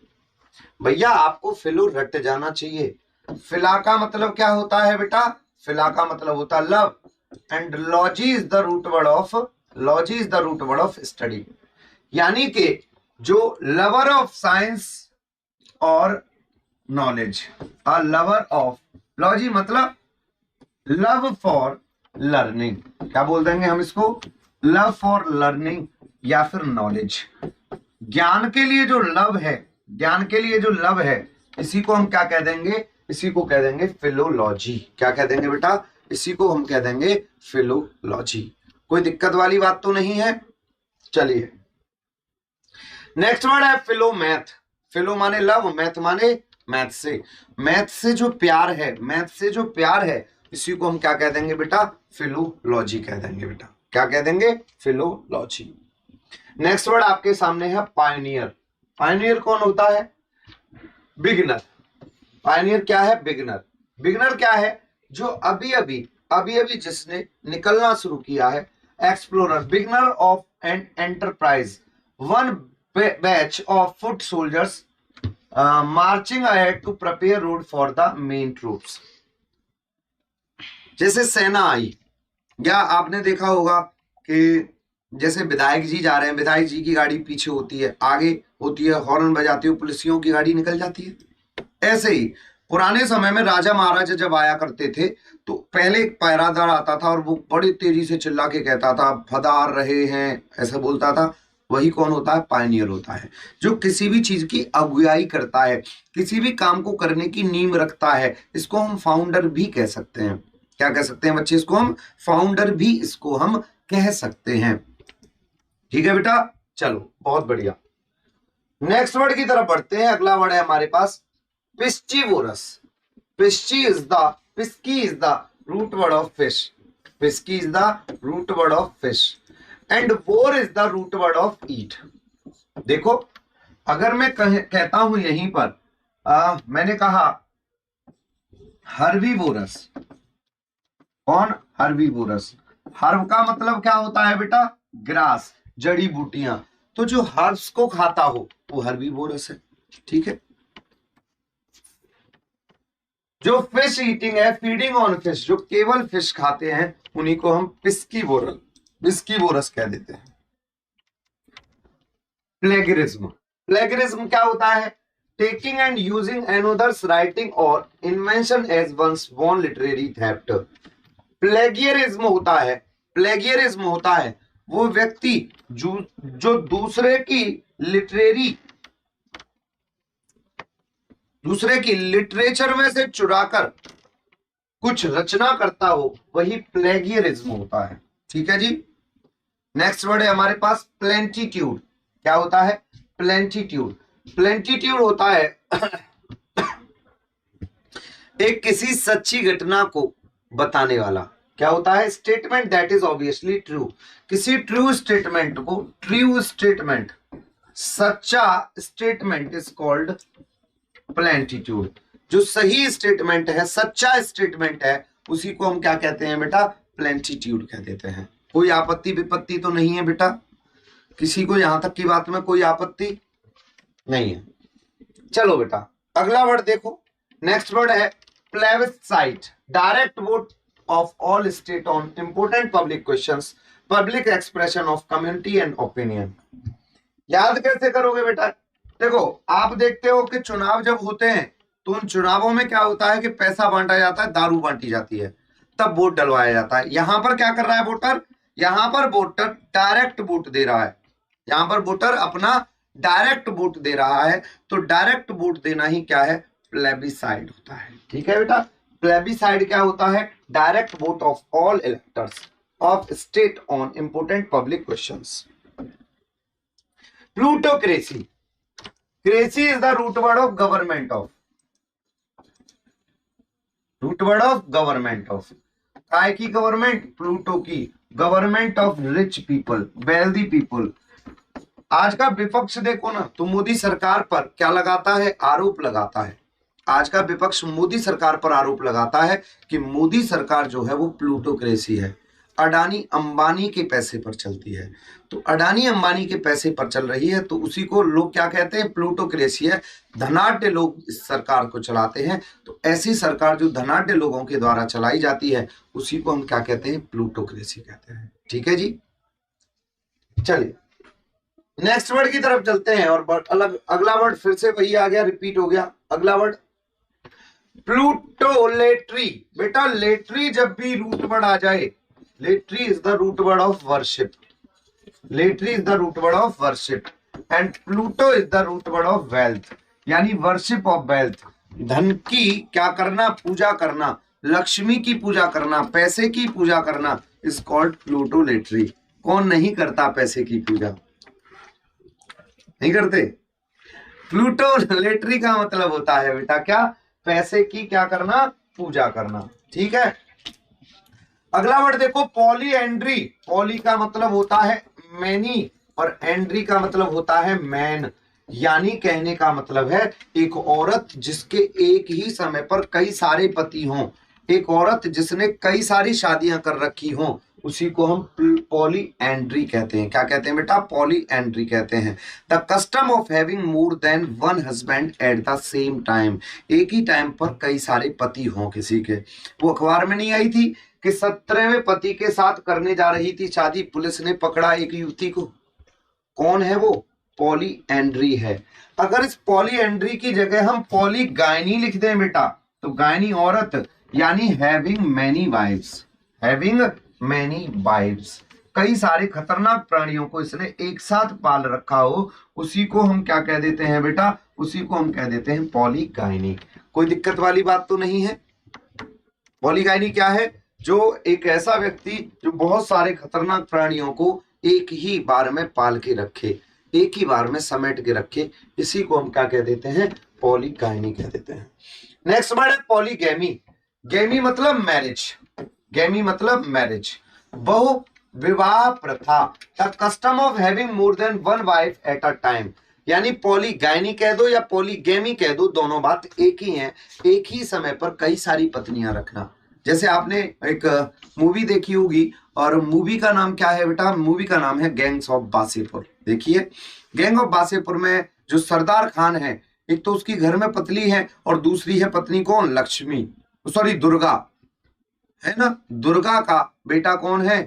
Speaker 1: भैया आपको फिलो रट जाना चाहिए। फिला का मतलब क्या होता है बेटा, फिला का मतलब होता है love, and logy is the root word of study. यानी कि जो लवर ऑफ साइंस और knowledge, a lover of, logy मतलब लव फॉर लर्निंग। क्या बोल देंगे हम इसको, लव फॉर लर्निंग या फिर नॉलेज। ज्ञान के लिए जो लव है, ज्ञान के लिए जो लव है, इसी को हम क्या कह देंगे, इसी को कह देंगे फिलोलॉजी। क्या कह देंगे बेटा, इसी को हम कह देंगे फिलोलॉजी। कोई दिक्कत वाली बात तो नहीं है। चलिए नेक्स्ट वर्ड है फिलोमैथ। फिलो माने लव, मैथ माने मैथ से। मैथ से जो प्यार है, मैथ से जो प्यार है, इसी को हम क्या कह देंगे बेटा, फिलोलॉजी कह देंगे बेटा। क्या कह देंगे, फिलोलॉजी। नेक्स्ट वर्ड आपके सामने है पायनियर। पायनियर कौन होता है, बिगिनर। पायनियर क्या है, बिगिनर। बिगिनर क्या है, जो अभी अभी जिसने निकलना शुरू किया है। Explorer, beginner of an enterprise, one batch of foot soldiers marching ahead to prepare road for the main troops. जैसे सेना आई, या आपने देखा होगा कि जैसे विधायक जी जा रहे हैं, विधायक जी की गाड़ी पीछे होती है, आगे होती है, हॉर्न बजाती है, पुलिसियों की गाड़ी निकल जाती है। ऐसे ही पुराने समय में राजा महाराजा जब आया करते थे तो पहले एक पहरादार आता था और वो बड़ी तेजी से चिल्ला के कहता था पधार रहे हैं, ऐसा बोलता था। वही कौन होता है, पायनियर होता है, जो किसी भी चीज की अगुवाई करता है, किसी भी काम को करने की नींव रखता है। इसको हम फाउंडर भी कह सकते हैं। क्या कह सकते हैं बच्चे, इसको हम फाउंडर भी इसको हम कह सकते हैं। ठीक है बेटा, चलो बहुत बढ़िया। नेक्स्ट वर्ड की तरफ बढ़ते हैं। अगला वर्ड है हमारे पास piscivorous. Pisci is the root word of fish. Pisci is the root word of fish and vore is the root word of eat. देखो अगर मैं कहता हूं यहीं पर मैंने कहा हर्बीवोरस। कौन, हर्बीवोरस। हर्ब का मतलब क्या होता है बेटा, ग्रास, जड़ी बूटियां। तो जो हर्ब्स को खाता हो वो हर्बीवोरस है। ठीक है, जो फिश ईटिंग है, फीडिंग ऑन फिश, जो केवल फिश खाते हैं, उन्हीं को हम पिस्कीवोरस कह देते हैं। प्लेगरिज्म। प्लेगरिज्म क्या होता है, taking and using another's writing और invention as one's own literary theft. Plagiarism होता है, प्लेगियरिज्म होता है वो व्यक्ति जो दूसरे की लिटरेचर में से चुराकर कुछ रचना करता हो, वही प्लेगियरिज्म होता है। ठीक है जी। नेक्स्ट वर्ड है हमारे पास प्लेंटीट्यूड। क्या होता है, प्लेंटीट्यूड। प्लेंटीट्यूड होता है एक किसी सच्ची घटना को बताने वाला। क्या होता है, statement that is obviously true. किसी ट्रू स्टेटमेंट को, ट्रू स्टेटमेंट, सच्चा स्टेटमेंट इज कॉल्ड प्लेंटीट्यूड। जो सही स्टेटमेंट है, सच्चा स्टेटमेंट है, उसी को हम क्या कहते हैं बेटा, प्लेंटीट्यूड कह देते हैं। कोई आपत्ति विपत्ति तो नहीं है बेटा, किसी को यहां तक की बात में कोई आपत्ति नहीं है। चलो बेटा अगला वर्ड देखो। नेक्स्ट वर्ड है plebiscite, direct vote of all state on important public questions, public expression of community and opinion. याद कैसे करोगे बेटा, देखो आप देखते हो कि चुनाव जब होते हैं तो उन चुनावों में क्या होता है कि पैसा बांटा जाता है, दारू बांटी जाती है, तब वोट डलवाया जाता है। यहां पर क्या कर रहा है वोटर, यहां पर वोटर डायरेक्ट वोट दे रहा है, यहां पर वोटर अपना डायरेक्ट वोट दे रहा है। तो डायरेक्ट वोट देना ही क्या है, प्लेबिसाइड होता है। ठीक है बेटा, प्लेबिसाइड क्या होता है, direct vote of all electors of state on important public questions. Plutocracy. Cracy is the root word of government of, root word of government of. काय की गवर्नमेंट, प्लूटो की government of rich people, wealthy people. आज का विपक्ष देखो ना, तो मोदी सरकार पर क्या लगाता है, आरोप लगाता है। आज का विपक्ष मोदी सरकार पर आरोप लगाता है कि मोदी सरकार जो है वो प्लूटोक्रेसी है, अडानी अंबानी के पैसे पर चलती है। तो अडानी अंबानी के पैसे पर चल रही है, तो उसी को लोग क्या कहते हैं, प्लूटोक्रेसी है। धनाढ्य लोग इस सरकार को चलाते हैं, तो ऐसी सरकार जो धनाढ्य लोगों के द्वारा चलाई जाती है, उसी को हम क्या कहते हैं, प्लूटोक्रेसी कहते हैं। ठीक है जी। चलिए नेक्स्ट वर्ड की तरफ चलते हैं, और अगला वर्ड फिर से वही आ गया, रिपीट हो गया। अगला वर्ड प्लूटोलेट्री। बेटा लेट्री जब भी रूट वर्ड आ जाए, latry is the root word of worship. Latry is the root word of worship and pluto is the root word of wealth, यानी वर्शिप ऑफ वेल्थ, धन की क्या करना, पूजा करना, लक्ष्मी की पूजा करना, पैसे की पूजा करना इज कॉल्ड प्लूटो लेटरी। कौन नहीं करता पैसे की पूजा? नहीं करते। प्लूटो लेटरी का मतलब होता है बेटा क्या, पैसे की क्या करना, पूजा करना। ठीक है, अगला वर्ड देखो पॉलीएंड्री। पॉली का मतलब होता है मैनी और एंड्री का मतलब होता है मैन, यानी कहने का मतलब है एक औरत जिसके एक ही समय पर कई सारे पति हों, एक औरत जिसने कई सारी शादियां कर रखी हों, उसी को हम पॉलीएंड्री कहते हैं। क्या कहते हैं बेटा? पॉलीएंड्री कहते हैं। The custom of having more than one husband at the same time, एक ही टाइम पर कई सारे पति हों किसी के। वो अखबार में नहीं आई थी कि 17वें पति के साथ करने जा रही थी शादी, पुलिस ने पकड़ा एक युवती को। कौन है वो? पॉलीएंड्री है। अगर इस पॉलीएंड्री की जगह हम पॉलीगायनी लिख दें बेटा, तो गायनी औरत, यानी having many wives, having many wives, कई सारे खतरनाक प्राणियों को इसने एक साथ पाल रखा हो, उसी को हम क्या कह देते हैं बेटा? उसी को हम कह देते हैं पॉलीगायनी। कोई दिक्कत वाली बात तो नहीं है। पॉलीगायनी क्या है? जो एक ऐसा व्यक्ति जो बहुत सारे खतरनाक प्राणियों को एक ही बार में पाल के रखे, एक ही बार में समेट के रखे, इसी को हम क्या कह देते हैं? पॉलीगायनी कह देते हैं। नेक्स्ट वर्ड है पॉलीगैमी। गैमी मतलब मैरिज, गैमी मतलब मैरिज, बहु विवाह प्रथा, the custom of having more than one wife at a time, यानी पॉलीगायनी कह दो या पॉलीगैमी कह दो, दोनों बात एक ही है, एक ही समय पर कई सारी पत्नियां रखना। जैसे आपने एक मूवी देखी होगी, और मूवी का नाम क्या है बेटा? मूवी का नाम है गैंग्स ऑफ वासेपुर। देखिए, गैंग ऑफ वासेपुर में जो सरदार खान है, एक तो उसकी घर में पत्नी है और दूसरी है पत्नी कौन? लक्ष्मी, सॉरी दुर्गा, है ना। दुर्गा का बेटा कौन है?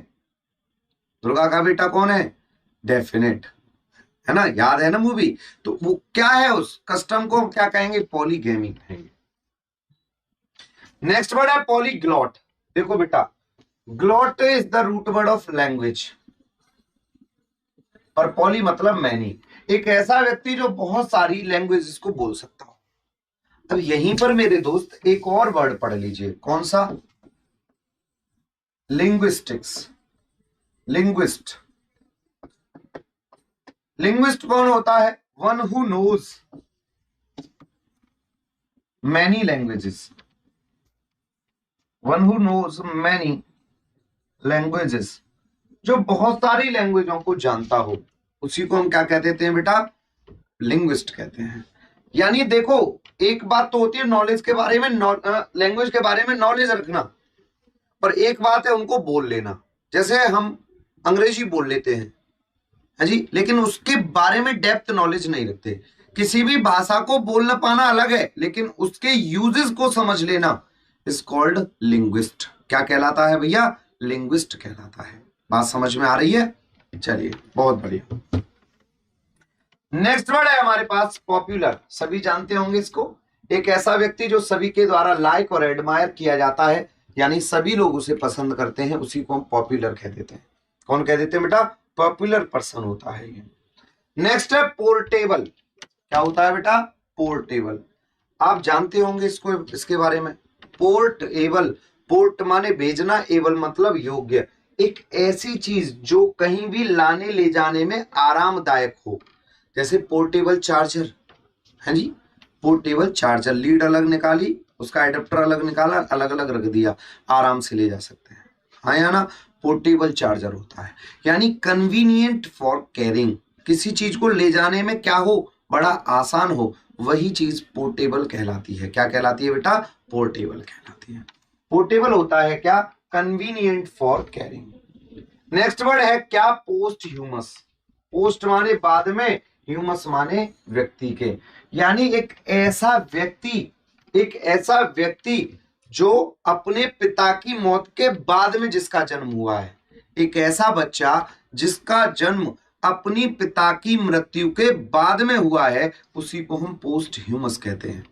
Speaker 1: दुर्गा का बेटा कौन है? डेफिनेट, है ना, याद है ना मूवी। तो वो क्या है, उस कस्टम को क्या कहेंगे? पॉलीगैमी कहेंगे। नेक्स्ट वर्ड है पॉलीग्लॉट। देखो बेटा, glot is the root word of language और पॉली मतलब मैनी, एक ऐसा व्यक्ति जो बहुत सारी लैंग्वेजेस को बोल सकता हो। अब यहीं पर मेरे दोस्त एक और वर्ड पढ़ लीजिए। कौन सा? लिंग्विस्टिक्स। लिंग्विस्ट, लिंग्विस्ट कौन होता है? One who knows many languages, one who knows many languages, जो बहुत सारी लैंग्वेजों को जानता हो, उसी को हम क्या कह देते हैं बेटा? लिंग्विस्ट कहते हैं। यानी देखो, एक बात तो होती है नॉलेज के बारे में, लैंग्वेज के बारे में नॉलेज रखना, पर एक बात है उनको बोल लेना। जैसे हम अंग्रेजी बोल लेते हैं, है जी, लेकिन उसके बारे में डेप्थ नॉलेज नहीं रखते। किसी भी भाषा को बोलना पाना अलग है, लेकिन उसके यूजेस को समझ लेना इज कॉल्ड लिंग्विस्ट। क्या कहलाता है भैया? लिंग्विस्ट कहलाता है। बात समझ में आ रही है? चलिए, बहुत बढ़िया। नेक्स्ट वर्ड है हमारे पास पॉपुलर। सभी जानते होंगे इसको, एक ऐसा व्यक्ति जो सभी के द्वारा लाइक और एडमायर किया जाता है, यानी सभी लोग उसे पसंद करते हैं, उसी को हम पॉपुलर कह देते हैं। कौन कह देते हैं बेटा? पॉपुलर पर्सन होता है ये। नेक्स्ट है पोर्टेबल। क्या होता है बेटा? पोर्टेबल। आप जानते होंगे इसको, इसके बारे में। पोर्टेबल, पोर्ट माने भेजना, एबल मतलब योग्य, एक ऐसी चीज जो कहीं भी लाने ले जाने में आरामदायक हो। जैसे पोर्टेबल चार्जर, है जी, पोर्टेबल चार्जर, लीड अलग निकाली, उसका एडेप्टर अलग निकाला, अलग अलग रख दिया, आराम से ले जा सकते हैं। हाँ या ना? पोर्टेबल चार्जर होता है, यानी कन्वीनियंट फॉर कैरिंग, किसी चीज को ले जाने में क्या हो? बड़ा आसान हो, वही चीज पोर्टेबल कहलाती है। क्या कहलाती है बेटा? पोर्टेबल कहलाती है। पोर्टेबल होता है क्या? Convenient for carrying. Next word है क्या? Post humus. पोस्ट माने बाद में, ह्यूमस माने व्यक्ति के, यानी एक ऐसा व्यक्ति, एक ऐसा व्यक्ति जो अपने पिता की मौत के बाद में जिसका जन्म हुआ है, एक ऐसा बच्चा जिसका जन्म अपनी पिता की मृत्यु के बाद में हुआ है, उसी को हम पोस्ट ह्यूमस कहते हैं।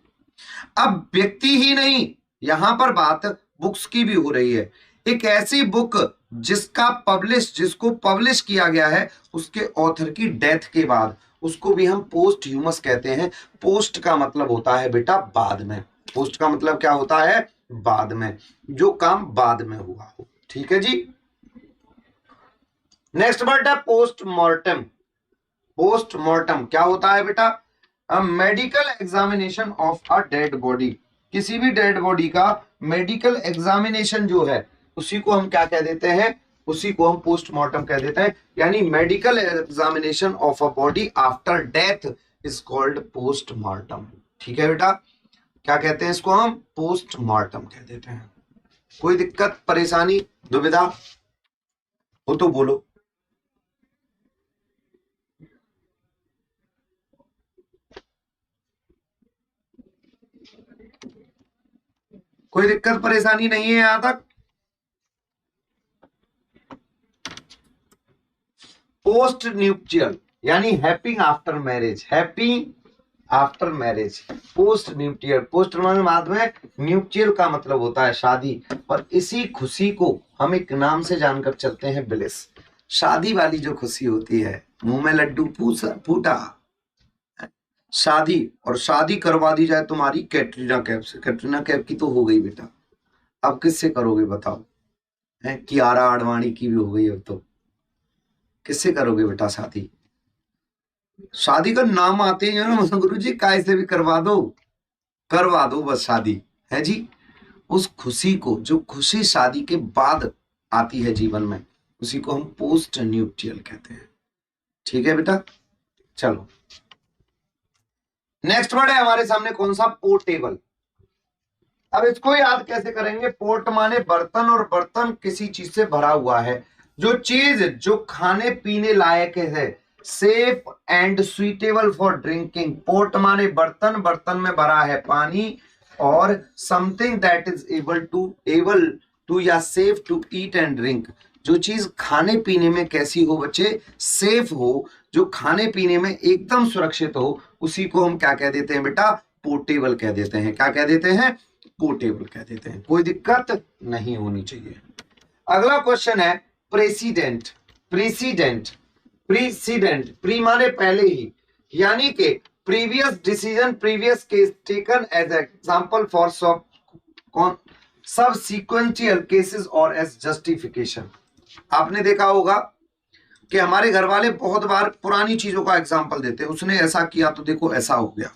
Speaker 1: अब व्यक्ति ही नहीं, यहां पर बात बुक्स की भी हो रही है। एक ऐसी बुक जिसको पब्लिश किया गया है उसके ऑथर की डेथ के बाद, उसको भी हम पोस्ट ह्यूमस कहते हैं। पोस्ट का मतलब होता है बेटा बाद में। पोस्ट का मतलब क्या होता है? बाद में, जो काम बाद में हुआ हो। ठीक है जी। नेक्स्ट वर्ड है पोस्टमार्टम। पोस्टमार्टम क्या होता है बेटा? A medical examination of a dead body. किसी भी डेड बॉडी का मेडिकल एग्जामिनेशन जो है उसी को हम क्या कह देते हैं? उसी को हम पोस्टमार्टम कह देते हैं। यानी medical examination of a body after death is called postmortem. ठीक है बेटा, क्या कहते हैं इसको? हम पोस्टमार्टम कह देते हैं। कोई दिक्कत, परेशानी, दुविधा हो तो बोलो। कोई दिक्कत परेशानी नहीं है यहां तक? पोस्ट न्यूक्लियर यानी happen after marriage. Happen after marriage, post nuclear. Post माने बाद में, न्यूक्लियर का मतलब होता है शादी। और इसी खुशी को हम एक नाम से जानकर चलते हैं, ब्लिस। शादी वाली जो खुशी होती है, मुंह में लड्डू फूटा, शादी। और शादी करवा दी जाए तुम्हारी कैटरीना कैफ से। कैटरीना कैफ की तो हो गई बेटा, अब किससे करोगे बताओ? है कियारा आडवाणी की भी हो गई, अब तो किससे करोगे बेटा शादी? शादी का नाम आते हैं ना गुरु जी, काय से भी करवा दो बस शादी, है जी। उस खुशी को, जो खुशी शादी के बाद आती है जीवन में, उसी को हम पोस्ट न्यूक्लियर कहते हैं। ठीक है बेटा, चलो नेक्स्ट वर्ड है हमारे सामने कौन सा? पोर्टेबल। अब इसको याद कैसे करेंगे? पोर्ट माने बर्तन, और बर्तन किसी चीज से भरा हुआ है। जो चीज जो खाने पीने लायक है, safe and suitable for drinking. Pot माने बर्तन, बर्तन में भरा है पानी, और something that is able to या safe to eat and drink. जो चीज खाने पीने में कैसी हो बच्चे? सेफ हो, जो खाने पीने में एकदम सुरक्षित हो, उसी को हम क्या कह देते हैं बेटा? पोर्टेबल कह देते हैं। क्या कह देते हैं? पोर्टेबल कह देते हैं। कोई दिक्कत नहीं होनी चाहिए। अगला क्वेश्चन है प्रेसिडेंट। प्रेसिडेंट, प्रीसीडेंट, प्री माने पहले ही, यानी कि previous decision, previous case taken as example for subsequential cases और एज जस्टिफिकेशन। आपने देखा होगा कि हमारे घर वाले बहुत बार पुरानी चीजों का एग्जांपल देते हैं। उसने ऐसा किया तो देखो ऐसा हो गया,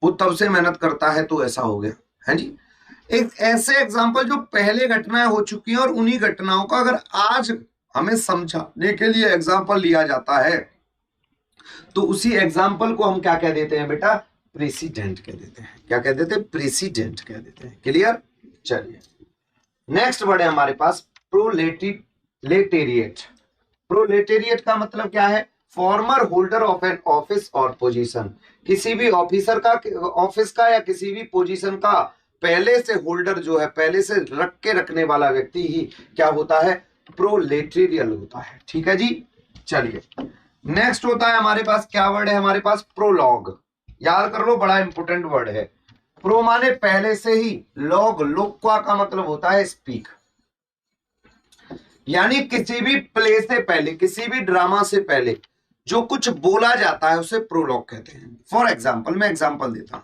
Speaker 1: वो तब से मेहनत करता है तो ऐसा हो गया, है जी। एक ऐसे एग्जांपल जो पहले घटनाएं हो चुकी हैं, और उन्हीं घटनाओं का अगर आज हमें समझाने के लिए एग्जांपल लिया जाता है, तो उसी एग्जांपल को हम क्या कह देते हैं बेटा? प्रेसिडेंट कह देते हैं। क्या कह देते हैं? प्रेसिडेंट कह देते हैं। क्लियर? चलिए नेक्स्ट वर्ड है हमारे पास प्रोलेटेरिएट। प्रोलेटेरिएट का मतलब क्या है? Farmer holder of an office और पोजीशन। किसी भी ऑफिसर का, ऑफिस का या किसी भी पोजीशन का पहले से होल्डर जो है, पहले से रखने वाला व्यक्ति ही क्या होता है? प्रोलेटेरियल होता है। ठीक है जी। चलिए नेक्स्ट होता है हमारे पास, क्या वर्ड है हमारे पास? प्रोलॉग। याद कर लो, बड़ा इंपोर्टेंट वर्ड है। प्रो माने पहले से ही, लॉग, लोक्वा का मतलब होता है स्पीक, यानी किसी भी प्ले से पहले, किसी भी ड्रामा से पहले जो कुछ बोला जाता है उसे प्रोलॉग कहते हैं। फॉर एग्जाम्पल, मैं एग्जाम्पल देता हूं।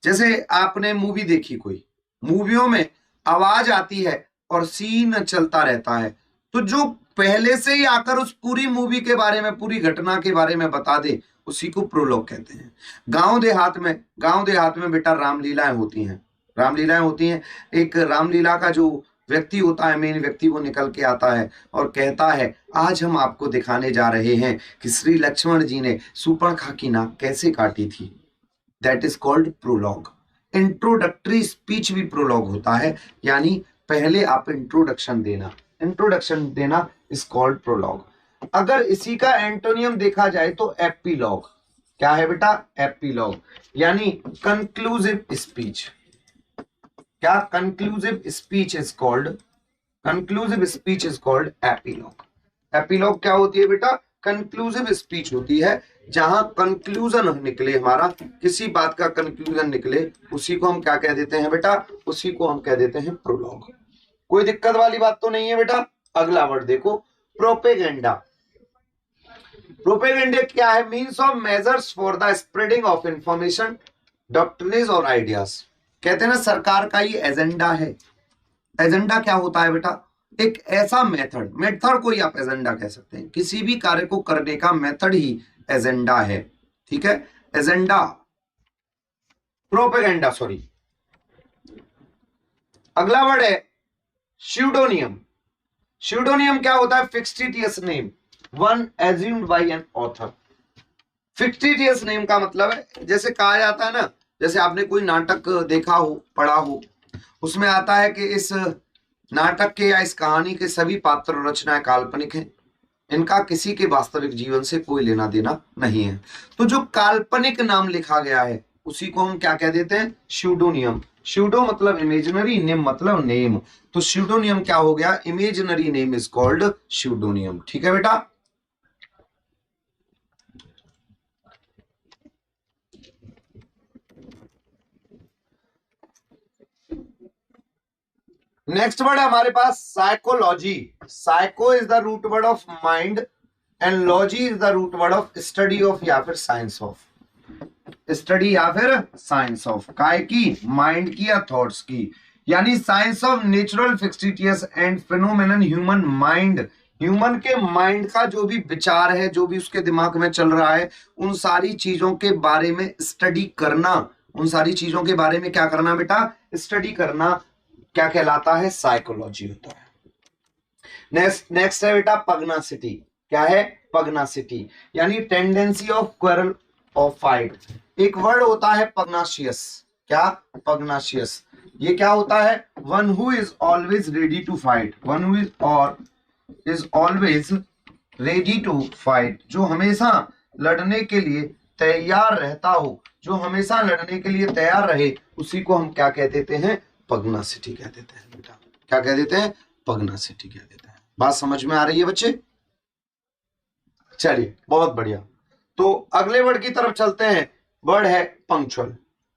Speaker 1: जैसे आपने मूवी देखी, कोई मूवियों में आवाज आती है और सीन चलता रहता है, तो जो पहले से ही आकर उस पूरी मूवी के बारे में, पूरी घटना के बारे में बता दे, उसी को प्रोलॉग कहते हैं। गांव देहात में बेटा रामलीलाएं होती हैं। रामलीलाएं होती हैं। एक रामलीला का जो व्यक्ति होता है, मेन व्यक्ति, वो निकल के आता है और कहता है, आज हम आपको दिखाने जा रहे हैं कि श्री लक्ष्मण जी ने सूर्पणखा की नाक कैसे काटी थी। That is called prologue. Introductory speech भी प्रोलॉग होता है, यानी पहले आप इंट्रोडक्शन देना इज कॉल्ड प्रोलॉग। अगर इसी का एंटोनियम देखा जाए तो एपीलॉग। क्या है बेटा? एपीलॉग, यानी कंक्लूसिव स्पीच। क्या? Conclusive speech is called epilogue. Epilogue क्या होती है बेटा? कंक्लूसिव स्पीच होती है, जहां कंक्लूजन निकले, हमारा किसी बात का कंक्लूजन निकले, उसी को हम क्या कह देते हैं बेटा? उसी को हम कह देते हैं प्रोलॉग। कोई दिक्कत वाली बात तो नहीं है बेटा। अगला वर्ड देखो, प्रोपेगेंडा। प्रोपेगेंडा क्या है? Means of measures for the spreading of information, doctrines और आइडियाज। कहते हैं ना सरकार का ये एजेंडा है। एजेंडा क्या होता है बेटा? एक ऐसा मेथड, मेथड को ही आप एजेंडा कह सकते हैं, किसी भी कार्य को करने का मेथड ही एजेंडा है। ठीक है, एजेंडा, प्रोपेगेंडा सॉरी। अगला वर्ड है स्यूडोनियम। स्यूडोनियम क्या होता है? Fictitious name, one assumed by an author. Fictitious name का मतलब है, जैसे कहा जाता है ना, जैसे आपने कोई नाटक देखा हो, पढ़ा हो, उसमें आता है कि इस नाटक के या इस कहानी के सभी पात्र और रचनाएं काल्पनिक हैं, इनका किसी के वास्तविक जीवन से कोई लेना देना नहीं है। तो जो काल्पनिक नाम लिखा गया है उसी को हम क्या कह देते हैं? स्यूडोनियम। स्यूडो मतलब इमेजिनरी, नेम मतलब नेम, तो स्यूडोनियम क्या हो गया? Imaginary name is called pseudonym. ठीक है बेटा। नेक्स्ट वर्ड है हमारे पास psychology. Psycho is the root word of mind and logy is the root word of study of या फिर साइंस ऑफ। स्टडी या फिर साइंस ऑफ काय की? माइंड की या थॉट्स की। यानी science of natural fictitious and phenomenon human mind. Human के माइंड का जो भी विचार है, जो भी उसके दिमाग में चल रहा है, उन सारी चीजों के बारे में स्टडी करना, उन सारी चीजों के बारे में क्या करना बेटा? स्टडी करना क्या कहलाता है? साइकोलॉजी होता है। नेक्स्ट है बेटा पगनासिटी। क्या है? पगनासिटी यानी tendency of quarrel of fight. एक वर्ड होता है पगनाशियस। क्या? पगनाशियस। ये क्या होता है? One who is always ready to fight. One who is always ready to fight, जो हमेशा लड़ने के लिए तैयार रहता हो, जो हमेशा लड़ने के लिए तैयार रहे, उसी को हम क्या कह देते हैं? पगनासिटी कह देते हैं बेटा। क्या कह देते हैं? पगनासिटी कह देते हैं। बात समझ में आ रही है बच्चे? चलिए बहुत बढ़िया। तो अगले वर्ड की तरफ चलते हैं। वर्ड है पंक्चुअल।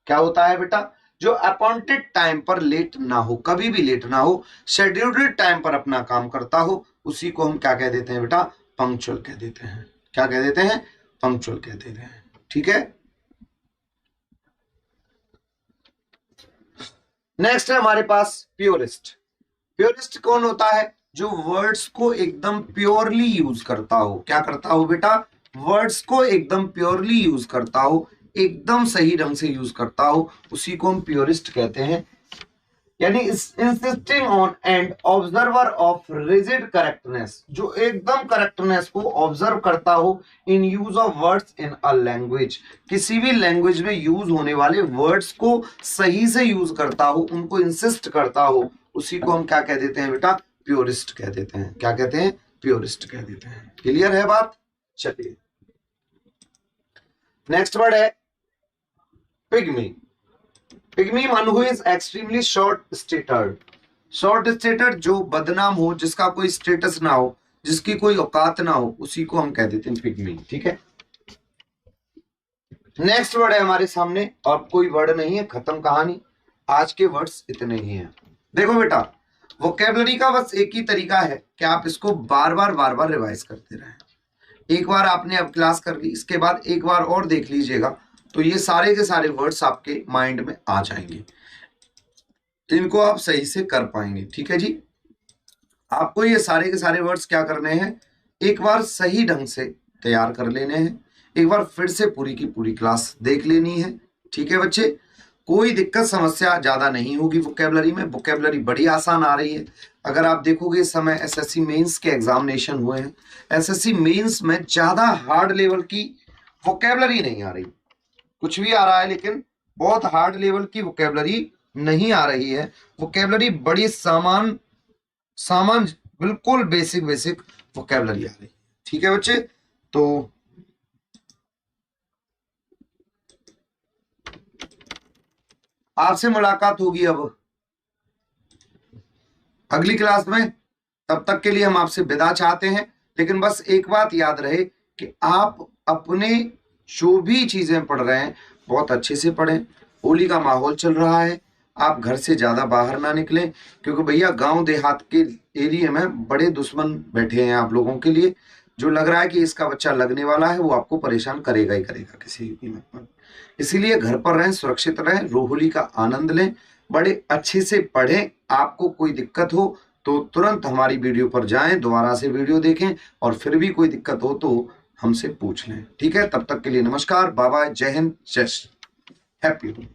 Speaker 1: क्या होता है बेटा? जो अपॉइंटेड टाइम पर लेट ना हो, कभी भी लेट ना हो, शेड्यूल्ड टाइम पर अपना काम करता हो, उसी को हम क्या कह देते हैं बेटा? पंक्चुअल कह देते हैं। क्या कह देते हैं? पंक्चुअल कह देते हैं। ठीक है। नेक्स्ट है हमारे पास प्योरिस्ट। प्योरिस्ट कौन होता है? जो वर्ड्स को एकदम प्योरली यूज करता हो। क्या करता हो बेटा? वर्ड्स को एकदम प्योरली यूज करता हो, एकदम सही ढंग से यूज करता हो, उसी को हम प्योरिस्ट कहते हैं। यानी insisting on and observer of rigid correctness, जो एकदम करेक्टनेस को ऑब्जर्व करता हो in use of words in a language, किसी भी लैंग्वेज में यूज होने वाले वर्ड्स को सही से यूज करता हो, उनको इंसिस्ट करता हो, उसी को हम क्या कह देते हैं बेटा? प्योरिस्ट कह देते हैं। क्या कहते हैं? प्योरिस्ट कह देते हैं। क्लियर है बात? चलिए नेक्स्ट वर्ड है pygmy. Pygmy one who is extremely short statured. Short statured जो बदनाम हो, जिसका कोई स्टेटस ना हो, जिसकी कोई औकात ना हो, उसी को हम कह देते हैं पिग्मी। ठीक है। नेक्स्ट वर्ड है हमारे सामने, और कोई वर्ड नहीं है, खत्म कहानी। आज के वर्ड्स इतने ही हैं। देखो बेटा, वोकेबलरी का बस एक ही तरीका है कि आप इसको बार बार रिवाइज करते रहें। एक बार आपने अब क्लास कर ली, इसके बाद एक बार और देख लीजिएगा, तो ये सारे के सारे वर्ड्स आपके माइंड में आ जाएंगे, इनको आप सही से कर पाएंगे। ठीक है जी। आपको ये सारे के सारे वर्ड्स क्या करने हैं? एक बार सही ढंग से तैयार कर लेने हैं, एक बार फिर से पूरी की पूरी क्लास देख लेनी है। ठीक है बच्चे, कोई दिक्कत समस्या ज्यादा नहीं होगी वोकेबलरी में। वोकेबलरी बड़ी आसान आ रही है। अगर आप देखोगे इस समय एसएससी मेंस के एग्जामिनेशन हुए हैं, एसएससी मेंस में ज्यादा हार्ड लेवल की वोकेबलरी नहीं आ रही, कुछ भी आ रहा है लेकिन बहुत हार्ड लेवल की वोकेबलरी नहीं आ रही है। वोकेबलरी बड़ी सामान बिल्कुल बेसिक वोकेबलरी आ रही है। ठीक है बच्चे, तो आपसे मुलाकात होगी अब अगली क्लास में। तब तक के लिए हम आपसे विदा चाहते हैं, लेकिन बस एक बात याद रहे कि आप अपने जो भी चीजें पढ़ रहे हैं बहुत अच्छे से पढ़ें। होली का माहौल चल रहा है, आप घर से ज़्यादा बाहर ना निकलें, क्योंकि भैया गांव देहात के एरिया में बड़े दुश्मन बैठे हैं आप लोगों के लिए। जो लग रहा है कि इसका बच्चा लगने वाला है, वो आपको परेशान करेगा ही करेगा किसी भी कीमत पर। इसीलिए घर पर रहें, सुरक्षित रहें, रोहोली का आनंद लें, बड़े अच्छे से पढ़ें। आपको कोई दिक्कत हो तो तुरंत हमारी वीडियो पर जाएं, दोबारा से वीडियो देखें, और फिर भी कोई दिक्कत हो तो हमसे पूछ लें। ठीक है, तब तक के लिए नमस्कार, बाय बाय, जय हिंद, जय श्री, हैप्पी होली।